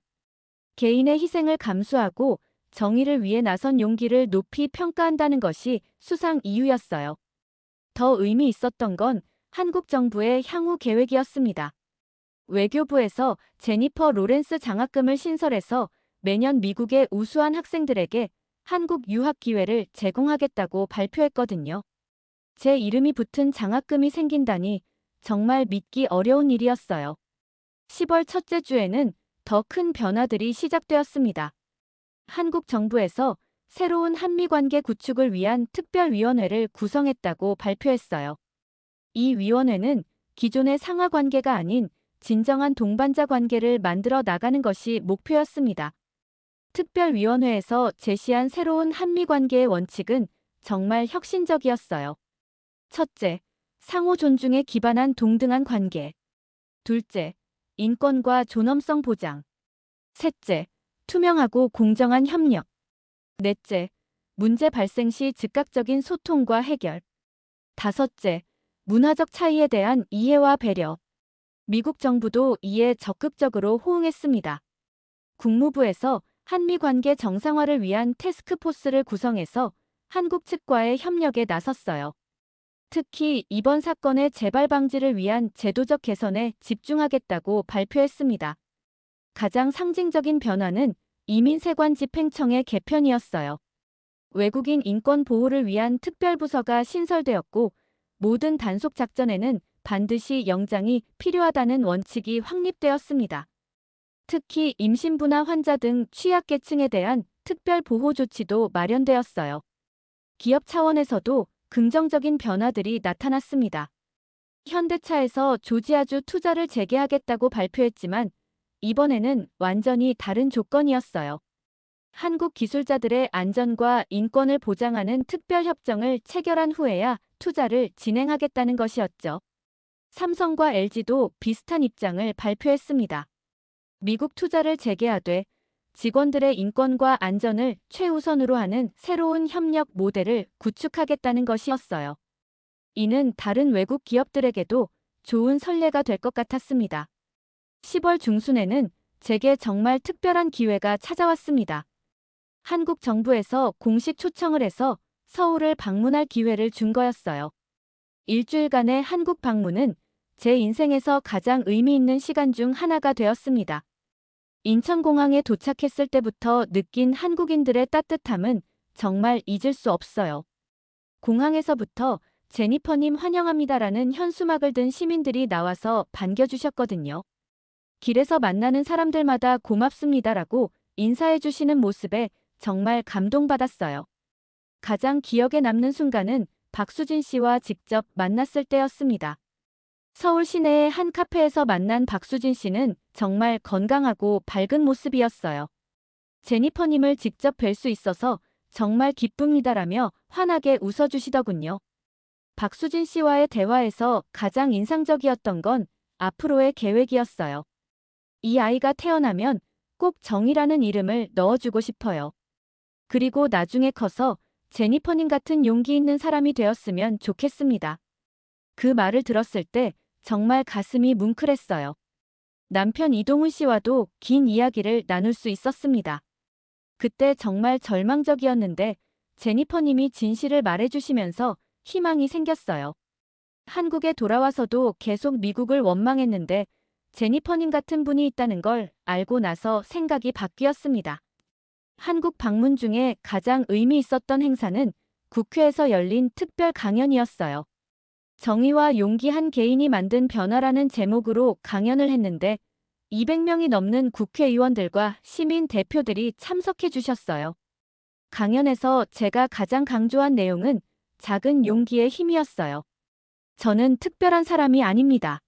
개인의 희생을 감수하고 정의를 위해 나선 용기를 높이 평가한다는 것이 수상 이유였어요. 더 의미 있었던 건 한국 정부의 향후 계획이었습니다. 외교부에서 제니퍼 로렌스 장학금을 신설해서 매년 미국의 우수한 학생들에게 한국 유학 기회를 제공하겠다고 발표했거든요. 제 이름이 붙은 장학금이 생긴다니 정말 믿기 어려운 일이었어요. 10월 첫째 주에는 더 큰 변화들이 시작되었습니다. 한국 정부에서 새로운 한미 관계 구축을 위한 특별위원회를 구성했다고 발표했어요. 이 위원회는 기존의 상하 관계가 아닌 진정한 동반자 관계를 만들어 나가는 것이 목표였습니다. 특별위원회에서 제시한 새로운 한미 관계의 원칙은 정말 혁신적이었어요. 첫째, 상호 존중에 기반한 동등한 관계. 둘째, 인권과 존엄성 보장. 셋째, 투명하고 공정한 협력. 넷째, 문제 발생 시 즉각적인 소통과 해결. 다섯째, 문화적 차이에 대한 이해와 배려. 미국 정부도 이에 적극적으로 호응했습니다. 국무부에서 한미 관계 정상화를 위한 태스크포스를 구성해서 한국 측과의 협력에 나섰어요. 특히 이번 사건의 재발 방지를 위한 제도적 개선에 집중하겠다고 발표했습니다. 가장 상징적인 변화는 이민세관 집행청의 개편이었어요. 외국인 인권 보호를 위한 특별부서가 신설되었고 모든 단속 작전에는 반드시 영장이 필요하다는 원칙이 확립되었습니다. 특히 임신부나 환자 등 취약계층에 대한 특별 보호 조치도 마련되었어요. 기업 차원에서도 긍정적인 변화들이 나타났습니다. 현대차에서 조지아주 투자를 재개하겠다고 발표했지만 이번에는 완전히 다른 조건이었어요. 한국 기술자들의 안전과 인권을 보장하는 특별협정을 체결한 후에야 투자를 진행하겠다는 것이었죠. 삼성과 LG도 비슷한 입장을 발표했습니다. 미국 투자를 재개하되 직원들의 인권과 안전을 최우선으로 하는 새로운 협력 모델을 구축하겠다는 것이었어요. 이는 다른 외국 기업들에게도 좋은 선례가 될 것 같았습니다. 10월 중순에는 제게 정말 특별한 기회가 찾아왔습니다. 한국 정부에서 공식 초청을 해서 서울을 방문할 기회를 준 거였어요. 일주일간의 한국 방문은 제 인생에서 가장 의미 있는 시간 중 하나가 되었습니다. 인천공항에 도착했을 때부터 느낀 한국인들의 따뜻함은 정말 잊을 수 없어요. 공항에서부터 제니퍼님 환영합니다라는 현수막을 든 시민들이 나와서 반겨주셨거든요. 길에서 만나는 사람들마다 고맙습니다라고 인사해 주시는 모습에 정말 감동받았어요. 가장 기억에 남는 순간은 박수진 씨와 직접 만났을 때였습니다. 서울 시내의 한 카페에서 만난 박수진 씨는 정말 건강하고 밝은 모습이었어요. 제니퍼님을 직접 뵐 수 있어서 정말 기쁩니다라며 환하게 웃어주시더군요. 박수진 씨와의 대화에서 가장 인상적이었던 건 앞으로의 계획이었어요. 이 아이가 태어나면 꼭 정이라는 이름을 넣어주고 싶어요. 그리고 나중에 커서 제니퍼님 같은 용기 있는 사람이 되었으면 좋겠습니다. 그 말을 들었을 때 정말 가슴이 뭉클했어요. 남편 이동훈 씨와도 긴 이야기를 나눌 수 있었습니다. 그때 정말 절망적이었는데 제니퍼님이 진실을 말해주시면서 희망이 생겼어요. 한국에 돌아와서도 계속 미국을 원망했는데 제니퍼님 같은 분이 있다는 걸 알고 나서 생각이 바뀌었습니다. 한국 방문 중에 가장 의미 있었던 행사는 국회에서 열린 특별 강연이었어요. 정의와 용기 한 개인이 만든 변화라는 제목으로 강연을 했는데 200명이 넘는 국회의원들과 시민 대표들이 참석해 주셨어요. 강연에서 제가 가장 강조한 내용은 작은 용기의 힘이었어요. 저는 특별한 사람이 아닙니다.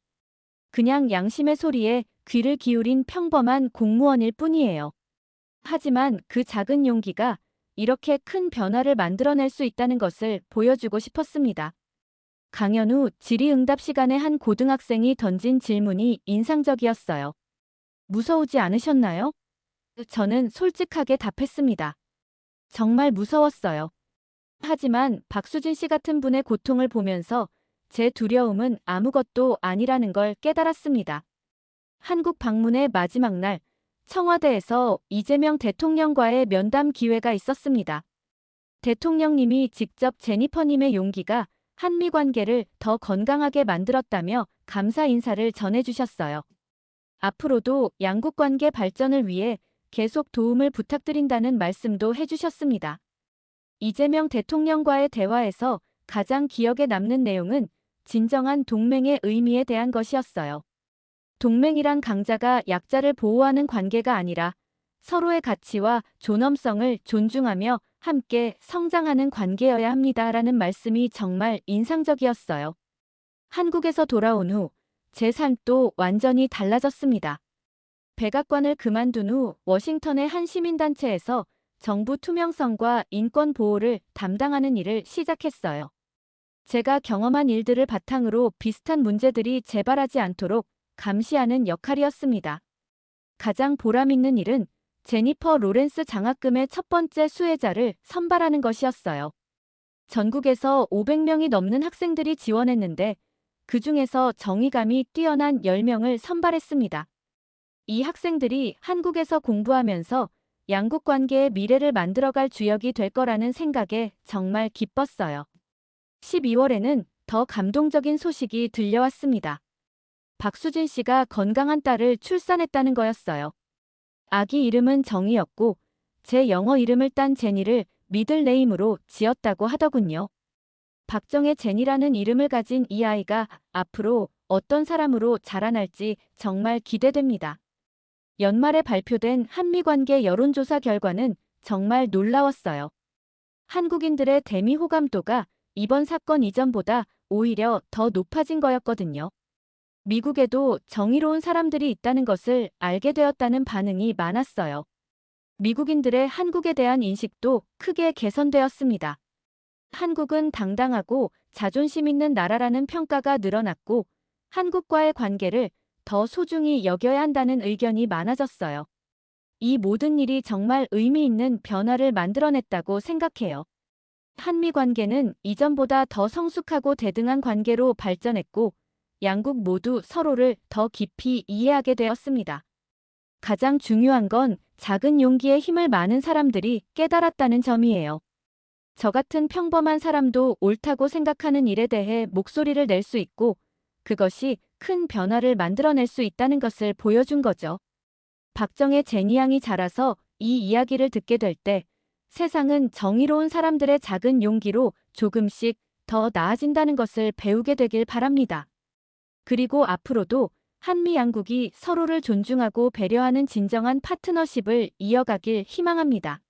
그냥 양심의 소리에 귀를 기울인 평범한 공무원일 뿐이에요. 하지만 그 작은 용기가 이렇게 큰 변화를 만들어낼 수 있다는 것을 보여주고 싶었습니다. 강연 후 질의응답 시간에 한 고등학생이 던진 질문이 인상적이었어요. 무서우지 않으셨나요? 저는 솔직하게 답했습니다. 정말 무서웠어요. 하지만 박수진 씨 같은 분의 고통을 보면서 제 두려움은 아무것도 아니라는 걸 깨달았습니다. 한국 방문의 마지막 날, 청와대에서 이재명 대통령과의 면담 기회가 있었습니다. 대통령님이 직접 제니퍼님의 용기가 한미 관계를 더 건강하게 만들었다며 감사 인사를 전해주셨어요. 앞으로도 양국 관계 발전을 위해 계속 도움을 부탁드린다는 말씀도 해주셨습니다. 이재명 대통령과의 대화에서 가장 기억에 남는 내용은 진정한 동맹의 의미에 대한 것이었어요. 동맹이란 강자가 약자를 보호하는 관계가 아니라 서로의 가치와 존엄성을 존중하며 함께 성장하는 관계여야 합니다라는 말씀이 정말 인상적이었어요. 한국에서 돌아온 후 제 삶도 완전히 달라졌습니다. 백악관을 그만둔 후 워싱턴의 한 시민단체에서 정부 투명성과 인권 보호를 담당하는 일을 시작했어요. 제가 경험한 일들을 바탕으로 비슷한 문제들이 재발하지 않도록 감시하는 역할이었습니다. 가장 보람 있는 일은 제니퍼 로렌스 장학금의 첫 번째 수혜자를 선발하는 것이었어요. 전국에서 500명이 넘는 학생들이 지원했는데 그 중에서 정의감이 뛰어난 10명을 선발했습니다. 이 학생들이 한국에서 공부하면서 양국 관계의 미래를 만들어갈 주역이 될 거라는 생각에 정말 기뻤어요. 12월에는 더 감동적인 소식이 들려왔습니다. 박수진 씨가 건강한 딸을 출산했다는 거였어요. 아기 이름은 정이었고 제 영어 이름을 딴 제니를 미들네임으로 지었다고 하더군요. 박정의 제니라는 이름을 가진 이 아이가 앞으로 어떤 사람으로 자라날지 정말 기대됩니다. 연말에 발표된 한미관계 여론조사 결과는 정말 놀라웠어요. 한국인들의 대미 호감도가 이번 사건 이전보다 오히려 더 높아진 거였거든요. 미국에도 정의로운 사람들이 있다는 것을 알게 되었다는 반응이 많았어요. 미국인들의 한국에 대한 인식도 크게 개선되었습니다. 한국은 당당하고 자존심 있는 나라라는 평가가 늘어났고 한국과의 관계를 더 소중히 여겨야 한다는 의견이 많아졌어요. 이 모든 일이 정말 의미 있는 변화를 만들어냈다고 생각해요. 한미 관계는 이전보다 더 성숙하고 대등한 관계로 발전했고 양국 모두 서로를 더 깊이 이해하게 되었습니다. 가장 중요한 건 작은 용기에 힘을 많은 사람들이 깨달았다는 점이에요. 저 같은 평범한 사람도 옳다고 생각하는 일에 대해 목소리를 낼 수 있고 그것이 큰 변화를 만들어낼 수 있다는 것을 보여준 거죠. 박정의 제니 양이 자라서 이 이야기를 듣게 될 때 세상은 정의로운 사람들의 작은 용기로 조금씩 더 나아진다는 것을 배우게 되길 바랍니다. 그리고 앞으로도 한미 양국이 서로를 존중하고 배려하는 진정한 파트너십을 이어가길 희망합니다.